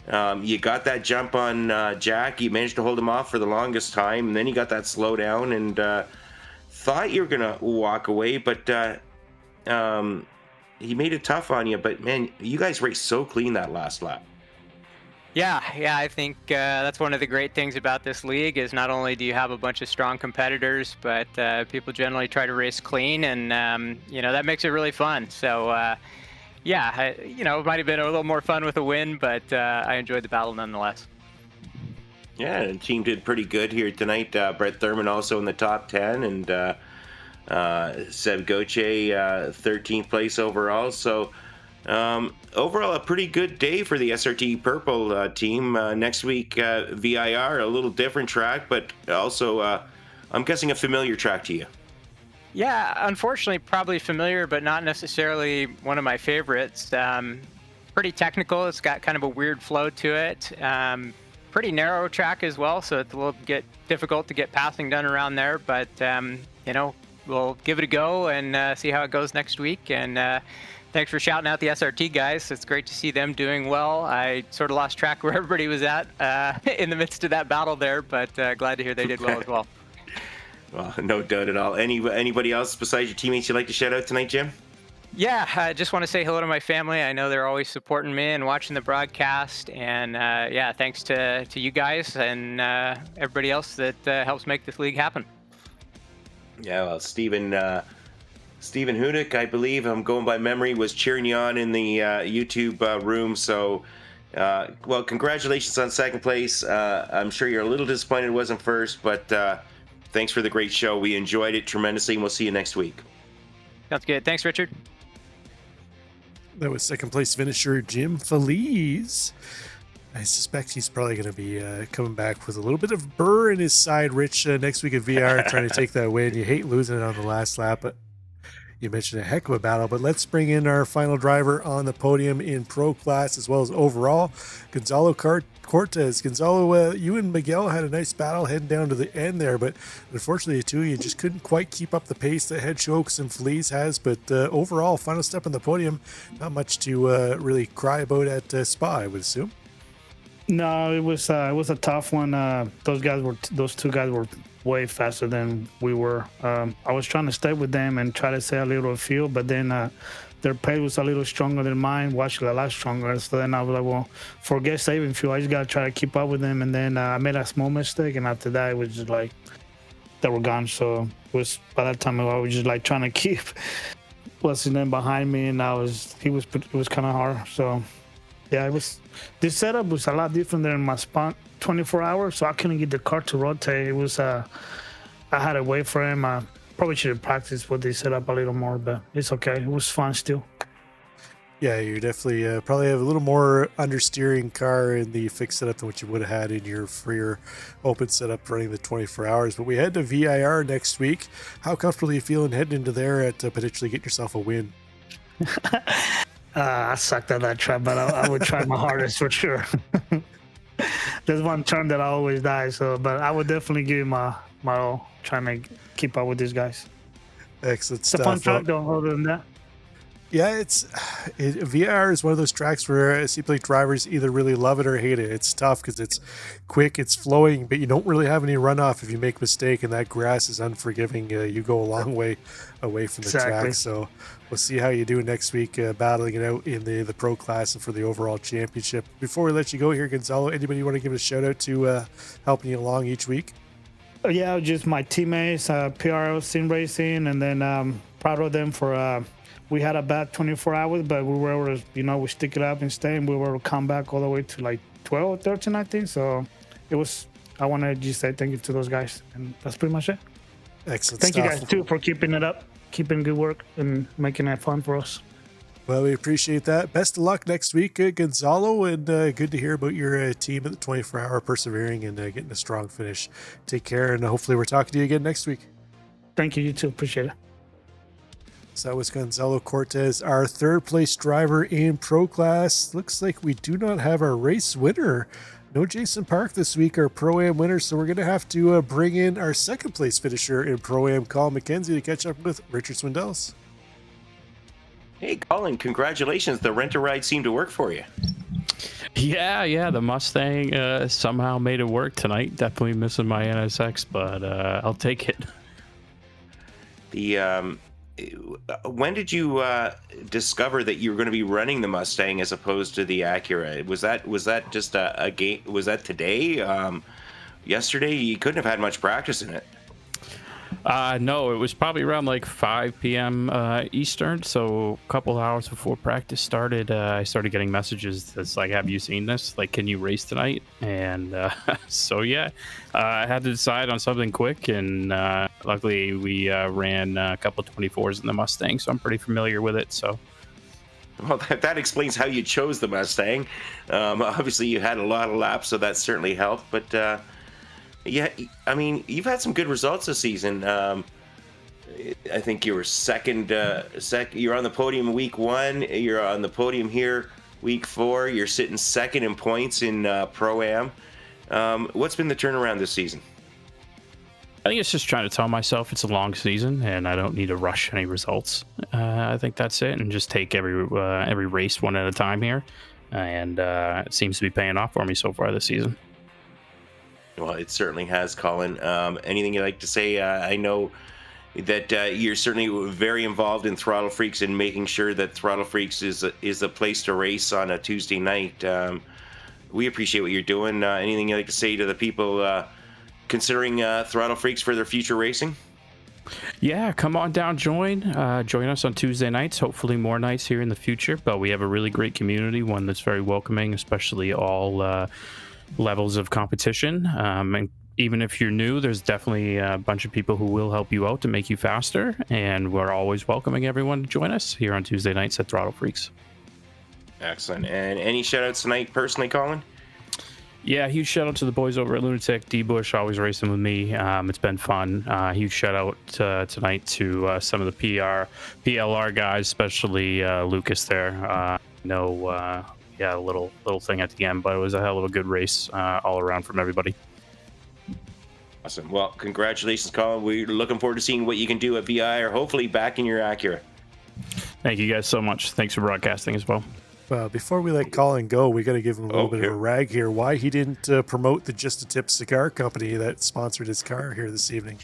You got that jump on Jack. You managed to hold him off for the longest time, and then you got that slowdown and thought you were going to walk away, but he made it tough on you. But, man, you guys raced so clean that last lap. Yeah, I think that's one of the great things about this league is not only do you have a bunch of strong competitors, but people generally try to race clean, and that makes it really fun. So yeah, it might have been a little more fun with a win, but I enjoyed the battle nonetheless. Yeah, and the team did pretty good here tonight. Brett Thurman also in the top 10, and Seb Gauthier 13th place overall. So overall, a pretty good day for the SRT Purple team. Next week, VIR, a little different track, but also, I'm guessing, a familiar track to you. Yeah, unfortunately, probably familiar, but not necessarily one of my favorites. Pretty technical. It's got kind of a weird flow to it. Pretty narrow track as well, so it's a little difficult to get passing done around there. But, we'll give it a go and see how it goes next week. And thanks for shouting out the SRT guys. It's great to see them doing well. I sort of lost track where everybody was at in the midst of that battle there, but glad to hear they did well as well. Well, no doubt at all. Anybody else besides your teammates you'd like to shout out tonight, Jim? Yeah, I just want to say hello to my family. I know they're always supporting me and watching the broadcast. And yeah, thanks to you guys and everybody else that helps make this league happen. Yeah, well, Stephen Hudick, I believe, I'm going by memory, was cheering you on in the YouTube room. So, well, congratulations on second place. I'm sure you're a little disappointed it wasn't first, but thanks for the great show. We enjoyed it tremendously, and we'll see you next week. Sounds good. Thanks, Richard. That was second place finisher Jim Feliz. I suspect he's probably going to be coming back with a little bit of burr in his side, Rich, next week at VR, trying to take that win. You hate losing it on the last lap, but you mentioned a heck of a battle. But let's bring in our final driver on the podium in pro class as well as overall, Gonzalo Cortez. Gonzalo, you and Miguel had a nice battle heading down to the end there, but unfortunately, the two of you just couldn't quite keep up the pace that Hedgeskokes and Feliz has. But overall, final step on the podium, not much to really cry about at Spa, I would assume. No, it was a tough one. Those two guys were way faster than we were. I was trying to stay with them and try to save a little fuel, but then their pace was a little stronger than mine, was actually a lot stronger. So then I was like, well, forget saving fuel. I just got to try to keep up with them. And then I made a small mistake. And after that, it was just like, they were gone. So it was, by that time, I was just like trying to keep what's his name behind me. And it was kind of hard. So yeah, this setup was a lot different than my spot 24 hours. So I couldn't get the car to rotate. It was, I had to wait for him. I probably should have practiced with this setup a little more, but it's okay. It was fun still. Yeah, you definitely probably have a little more understeering car in the fixed setup than what you would have had in your freer open setup running the 24 hours. But we head to VIR next week. How comfortable are you feeling heading into there at potentially getting yourself a win? I sucked at that track, but I would try my hardest for sure. There's one turn that I always die, but I would definitely give it my all, trying to keep up with these guys. Excellent it's stuff. It's a fun track, though, other than that. Yeah, VR is one of those tracks where it seems like drivers either really love it or hate it. It's tough because it's quick, it's flowing, but you don't really have any runoff if you make a mistake, and that grass is unforgiving. You go a long way away from the track. So we'll see how you do next week, battling it out in the pro class and for the overall championship. Before we let you go here, Gonzalo, anybody you want to give a shout out to helping you along each week? Yeah, just my teammates, PRL Sim Racing, and then proud of them for. We had a bad 24 hours, but we were able to, we stick it up and stay, and we were able to come back all the way to like 12, 13, I think. So I want to just say thank you to those guys, and that's pretty much it. Excellent Thank stuff. you guys, too, for keeping it up, keeping good work, and making it fun for us. Well, we appreciate that. Best of luck next week, Gonzalo, and good to hear about your team at the 24-hour persevering and getting a strong finish. Take care, and hopefully we're talking to you again next week. Thank you. You too. Appreciate it. So that was Gonzalo Cortez, our third place driver in Pro Class. Looks like we do not have our race winner. No Jason Park this week, our Pro-Am winner, so we're going to have to bring in our second place finisher in Pro-Am, Colin McKenzie, to catch up with Richard Swindells. Hey, Colin, congratulations. The rent-a-ride seemed to work for you. Yeah, the Mustang somehow made it work tonight. Definitely missing my NSX, but I'll take it. When did you discover that you were going to be running the Mustang as opposed to the Acura? Was that just a game? Was that today? Yesterday? You couldn't have had much practice in it. No, it was probably around like 5 p.m. Eastern, so a couple hours before practice started, I started getting messages that's like, have you seen this? Like, can you race tonight? And so, yeah, I had to decide on something quick, and luckily we ran a couple 24s in the Mustang, so I'm pretty familiar with it. So, well, that explains how you chose the Mustang. Obviously, you had a lot of laps, so that certainly helped, but... yeah, I mean, you've had some good results this season. I think you were second. You're on the podium week 1. You're on the podium here week 4. You're sitting second in points in Pro-Am. What's been the turnaround this season? I think it's just trying to tell myself it's a long season and I don't need to rush any results. I think that's it, and just take every race one at a time here. And it seems to be paying off for me so far this season. Well, it certainly has, Colin. Anything you'd like to say? I know that you're certainly very involved in Throttle Freaks and making sure that Throttle Freaks is a place to race on a Tuesday night. We appreciate what you're doing. Anything you'd like to say to the people considering Throttle Freaks for their future racing? Yeah, come on down, join us on Tuesday nights, hopefully more nights here in the future. But we have a really great community, one that's very welcoming, especially all levels of competition, and even if you're new, there's definitely a bunch of people who will help you out to make you faster, and we're always welcoming everyone to join us here on Tuesday nights at Throttle Freaks. Excellent. And any shout outs tonight personally, Colin? Yeah, huge shout out to the boys over at Lunatic. D Bush always racing with me. It's been fun. Huge shout out tonight to some of the PLR guys, especially Lucas there. Yeah, a little thing at the end, but it was a hell of a good race all around from everybody. Awesome. Well, congratulations, Colin. We're looking forward to seeing what you can do at VI, or hopefully back in your Acura. Thank you guys so much. Thanks for broadcasting as well. Well, before we let Colin go, we got to give him a little bit of a rag here. Why he didn't promote the Just a Tip cigar company that sponsored his car here this evening?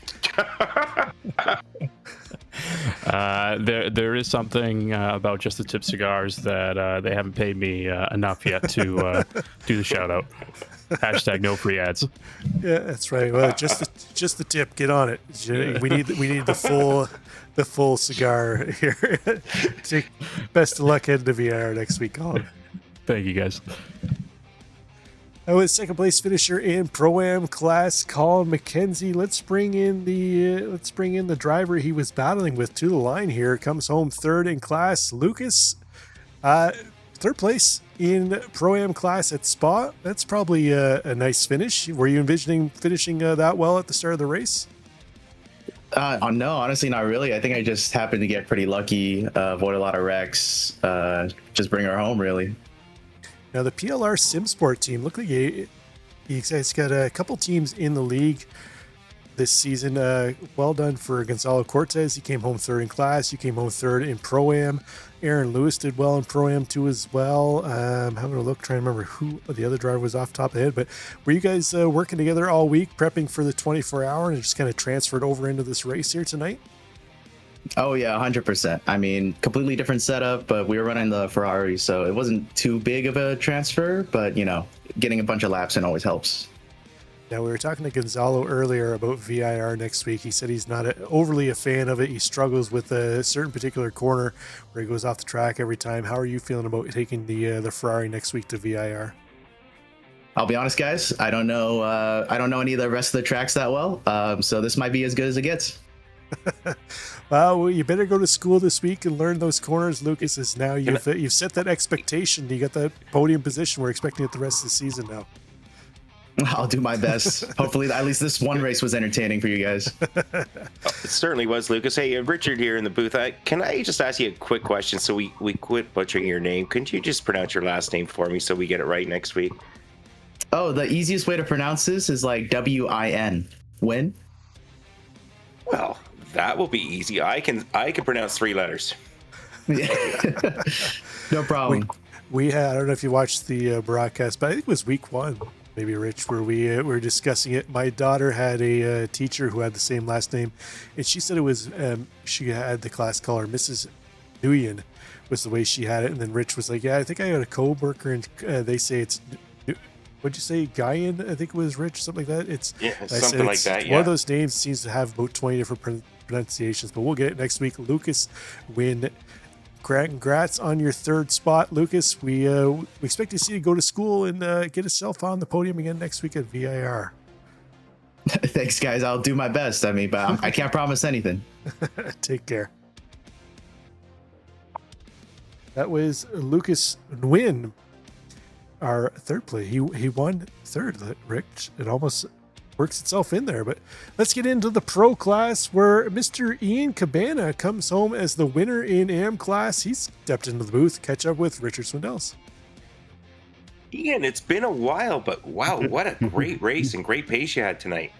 there is something about Just the Tip cigars that they haven't paid me enough yet to do the shout out. Hashtag no free ads. Yeah, that's right. Well, just the tip. Get on it. We need the full cigar here. Best of luck heading to VR next week, Colin. Thank you, guys. That was second place finisher in Pro-Am class, Colin McKenzie. Let's bring in the driver he was battling with to the line here. Comes home third in class, Lucas. Third place in Pro-Am class at Spa. That's probably a nice finish. Were you envisioning finishing that well at the start of the race? No, honestly, not really. I think I just happened to get pretty lucky, avoid a lot of wrecks, just bring her home, really. Now, the PLR SimSport team, look like you guys got a couple teams in the league this season. Well done for Gonzalo Cortez. He came home third in class. You came home third in Pro-Am. Aaron Lewis did well in Pro-Am too as well. Having a look, trying to remember who the other driver was off the top of the head. But were you guys working together all week, prepping for the 24-hour, and just kind of transferred over into this race here tonight? Oh yeah, 100%. I mean, completely different setup, but we were running the Ferrari, so it wasn't too big of a transfer, but getting a bunch of laps in always helps. Now, we were talking to Gonzalo earlier about VIR next week. He said he's not overly a fan of it. He struggles with a certain particular corner where he goes off the track every time. How are you feeling about taking the Ferrari next week to VIR? I'll be honest, guys. I don't know any of the rest of the tracks that well, so this might be as good as it gets. Well, you better go to school this week and learn those corners, Lucas. Is now you've set that expectation. You got that podium position. We're expecting it the rest of the season now. I'll do my best. Hopefully, at least this one race was entertaining for you guys. It certainly was, Lucas. Hey, Richard here in the booth. Can I just ask you a quick question so we quit butchering your name? Couldn't you just pronounce your last name for me so we get it right next week? Oh, the easiest way to pronounce this is like W-I-N. Win? Well, that will be easy. I can pronounce 3 letters. No problem. We had, I don't know if you watched the broadcast, but I think it was week 1, maybe, Rich, where we were discussing it. My daughter had a teacher who had the same last name, and she said it was, she had the class call her Mrs. Nguyen was the way she had it. And then Rich was like, yeah, I think I got a co-worker, and they say it's, what'd you say, Guyan? I think it was Rich, something like that. It's something like that, yeah. One of those names seems to have about 20 different pronunciations, but we'll get it next week. Lucas Wynn, congrats on your third spot, Lucas. We expect to see you go to school and get yourself on the podium again next week at VIR. Thanks, guys. I'll do my best. I mean, but I can't promise anything. Take care. That was Lucas Nguyen, our third play. He won third, Rick. It almost works itself in there. But let's get into the pro class, where Mr. Ian Cabana comes home as the winner in AM class. He's stepped into the booth, catch up with Richard Swindells. Ian, it's been a while, but wow, what a great race and great pace you had tonight.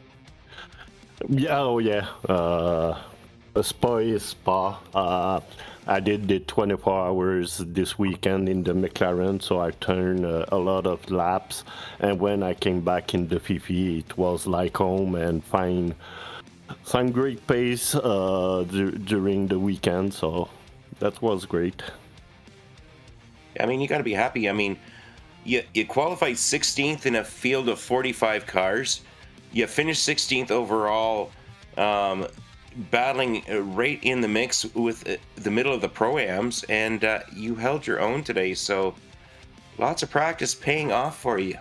Yeah, oh yeah. Spa is Spa. I did the 24 hours this weekend in the McLaren, so I turned a lot of laps. And when I came back in the Fifi, it was like home, and find some great pace during the weekend. So that was great. I mean, you got to be happy. I mean, you qualified 16th in a field of 45 cars. You finished 16th overall. Battling right in the mix with the middle of the Pro-Ams, and you held your own today, so lots of practice paying off for you.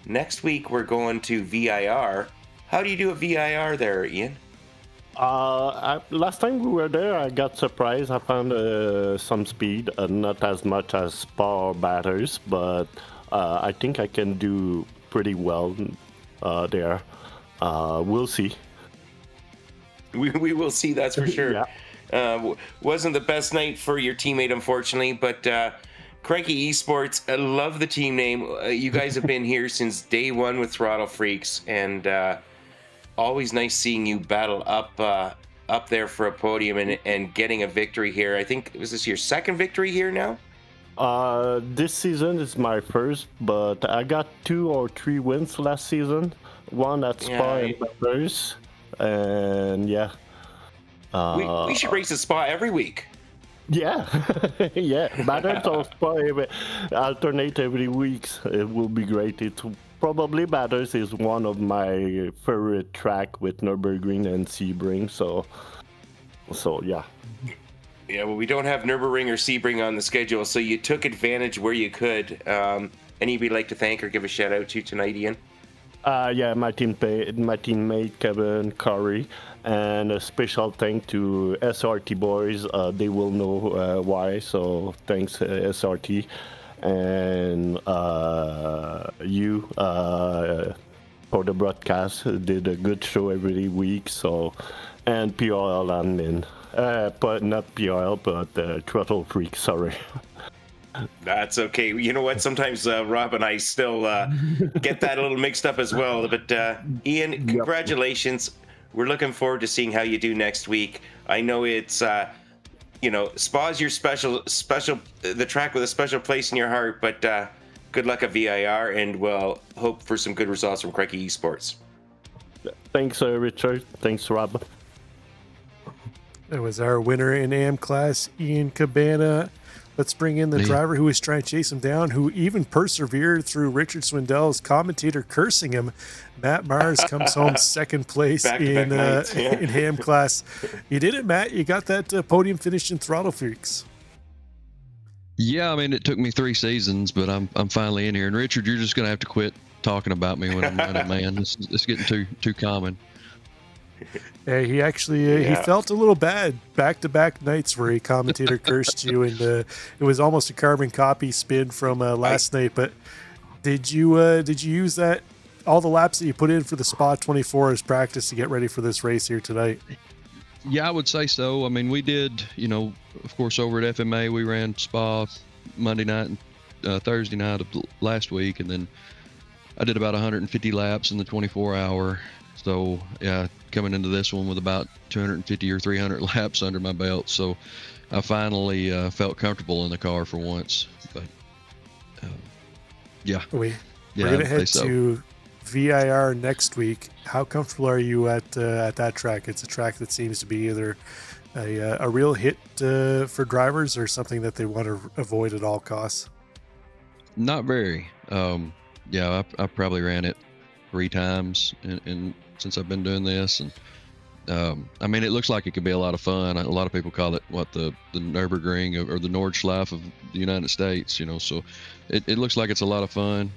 Next week we're going to VIR. How do you do at VIR there, Ian? Last time we were there, I got surprised. I found some speed, not as much as Spa or Batters, but I think I can do pretty well there. We'll see. We will see, that's for sure. Yeah. Wasn't the best night for your teammate, unfortunately, but Cranky Esports, I love the team name. You guys have been here since day one with Throttle Freaks, and always nice seeing you battle up there for a podium and getting a victory here. I think, was this your second victory here now? This season is my first, but I got 2 or 3 wins last season. One at Spa and Batters. And yeah. We should race a Spa every week. Yeah, yeah. Batters or Spa alternate every week. It will be great. It's probably Batters is one of my favorite track with Nürburgring and Sebring. So yeah. Yeah, well, we don't have Nürburgring or Sebring on the schedule, so you took advantage where you could. Anybody you'd like to thank or give a shout out to tonight, Ian? Yeah, my teammate Kevin Curry, and a special thank to SRT boys. They will know why. So thanks SRT, and you for the broadcast. Did a good show every week. So, and PRL admin, but not PRL, but Throttle Freaks. Sorry. That's okay. You know what? Sometimes Rob and I still get that a little mixed up as well. But Ian, congratulations. We're looking forward to seeing how you do next week. I know it's, Spa's your special, the track with a special place in your heart. But good luck at VIR, and we'll hope for some good results from Crikey Esports. Thanks, Richard. Thanks, Rob. That was our winner in AM class, Ian Cabana. Let's bring in the driver who was trying to chase him down, who even persevered through Richard Swindell's commentator cursing him. Matt Mars comes home second place in AM class. You did it, Matt. You got that podium finish in Throttle Freaks. Yeah, I mean, it took me 3 seasons, but I'm finally in here. And Richard, you're just going to have to quit talking about me when I'm running, man. It's getting too common. Yeah, he actually he felt a little bad back-to-back nights where he commentator cursed you, and it was almost a carbon copy spin from last night. But did you use that all the laps that you put in for the Spa 24 as practice to get ready for this race here tonight? Yeah, I would say so. I mean, we did, of course, over at FMA, we ran Spa Monday night and Thursday night of last week, and then I did about 150 laps in the 24-hour. So, yeah, coming into this one with about 250 or 300 laps under my belt. So I finally felt comfortable in the car for once. But, yeah. We're going to head to VIR next week. How comfortable are you at that track? It's a track that seems to be either a real hit for drivers or something that they want to avoid at all costs. Not very. Yeah, I probably ran it 3 times in since I've been doing this, and I mean, it looks like it could be a lot of fun. A lot of people call it the Nürburgring or the Nordschleife of the United States, so it looks like it's a lot of fun.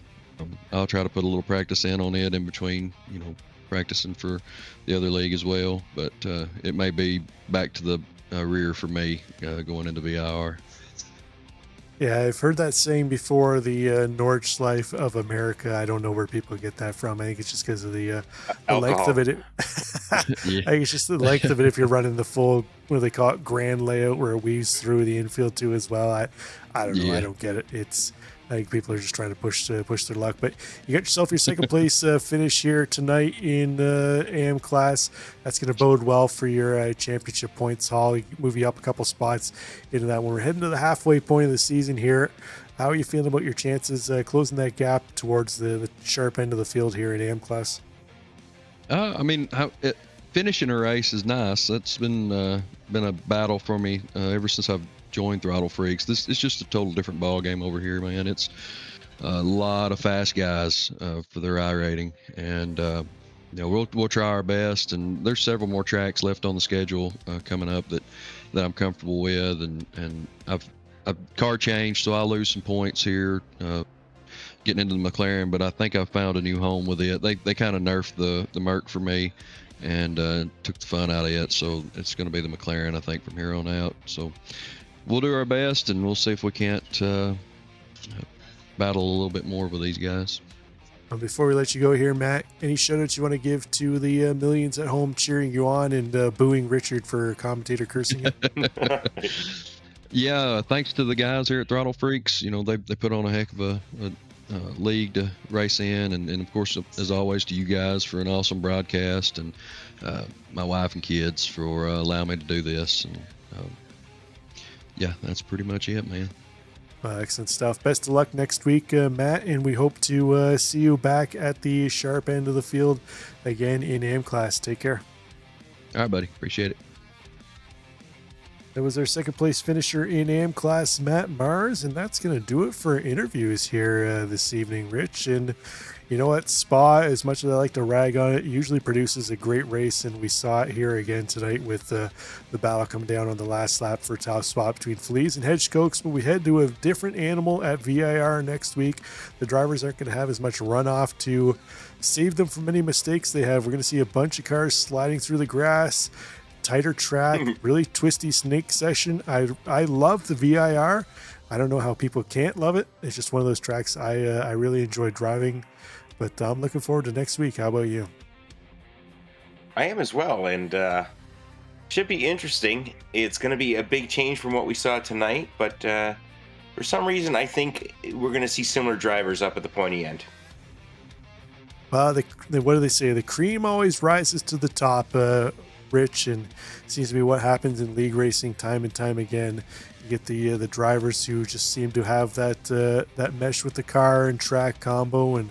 I'll try to put a little practice in on it in between, practicing for the other league as well, but it may be back to the rear for me going into VIR. Yeah, I've heard that saying before, the Nordschleife of America. I don't know where people get that from. I think it's just because of the length of it. I think it's just the length of it if you're running the full, what do they call it, grand layout where it weaves through the infield too as well. I don't know. Yeah. I don't get it. I think people are just trying to push their luck. But you got yourself your second place finish here tonight in AM class. That's going to bode well for your championship points haul. Move you up a couple spots into that one. We're heading to the halfway point of the season here. How are you feeling about your chances closing that gap towards the sharp end of the field here in AM class? I mean, finishing a race is nice. That's been a battle for me ever since I've joined Throttle Freaks. It's just a total different ball game over here, man. It's a lot of fast guys for their iRating, and we'll try our best. And there's several more tracks left on the schedule coming up that I'm comfortable with, and I've car changed, so I'll lose some points here getting into the McLaren, but I think I've found a new home with it. They kind of nerfed the Merc for me and took the fun out of it, so it's going to be the McLaren, I think, from here on out. So we'll do our best, and we'll see if we can't battle a little bit more with these guys. Before we let you go here, Matt, any shout-outs you want to give to the millions at home cheering you on and booing Richard for commentator cursing you? Yeah, thanks to the guys here at Throttle Freaks. They put on a heck of a league to race in, and of course, as always, to you guys for an awesome broadcast, and my wife and kids for allowing me to do this. And yeah, that's pretty much it, man. Excellent stuff. Best of luck next week, Matt, and we hope to see you back at the sharp end of the field again in AM class. Take care. All right, buddy. Appreciate it. That was our second place finisher in AM class, Matt Mars, and that's going to do it for interviews here this evening, Rich. And you know what? Spa, as much as I like to rag on it, usually produces a great race, and we saw it here again tonight with the battle coming down on the last lap for top spot between Fleas and Hedgehog's. But we head to a different animal at VIR next week. The drivers aren't going to have as much runoff to save them from any mistakes they have. We're going to see a bunch of cars sliding through the grass, tighter track, really twisty snake session. I love the VIR. I don't know how people can't love it. It's just one of those tracks I really enjoy driving, but I'm looking forward to next week. How about you? I am as well, and should be interesting. It's going to be a big change from what we saw tonight, but for some reason I think we're going to see similar drivers up at the pointy end. Well, what do they say? The cream always rises to the top, Rich, and seems to be what happens in league racing time and time again. You get the drivers who just seem to have that mesh with the car and track combo and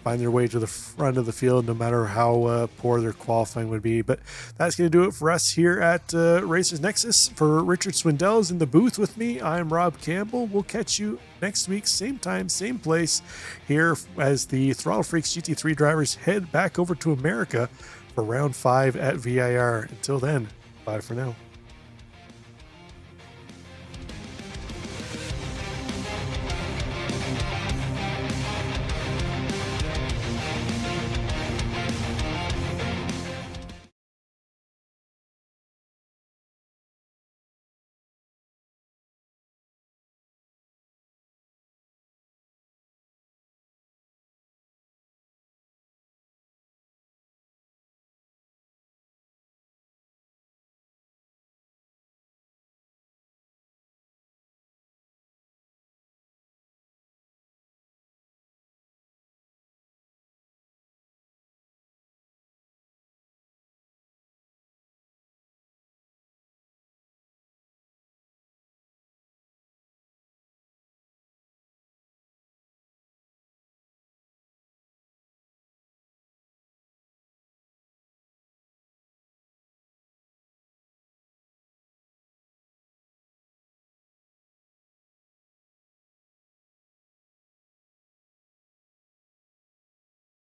find their way to the front of the field no matter how poor their qualifying would be. But that's going to do it for us here at Racers Nexus. For Richard Swindell's in the booth with me, I'm Rob Campbell. We'll catch you next week, same time, same place, here as the Throttle Freaks GT3 drivers head back over to America for round 5 at VIR. Until then, bye for now.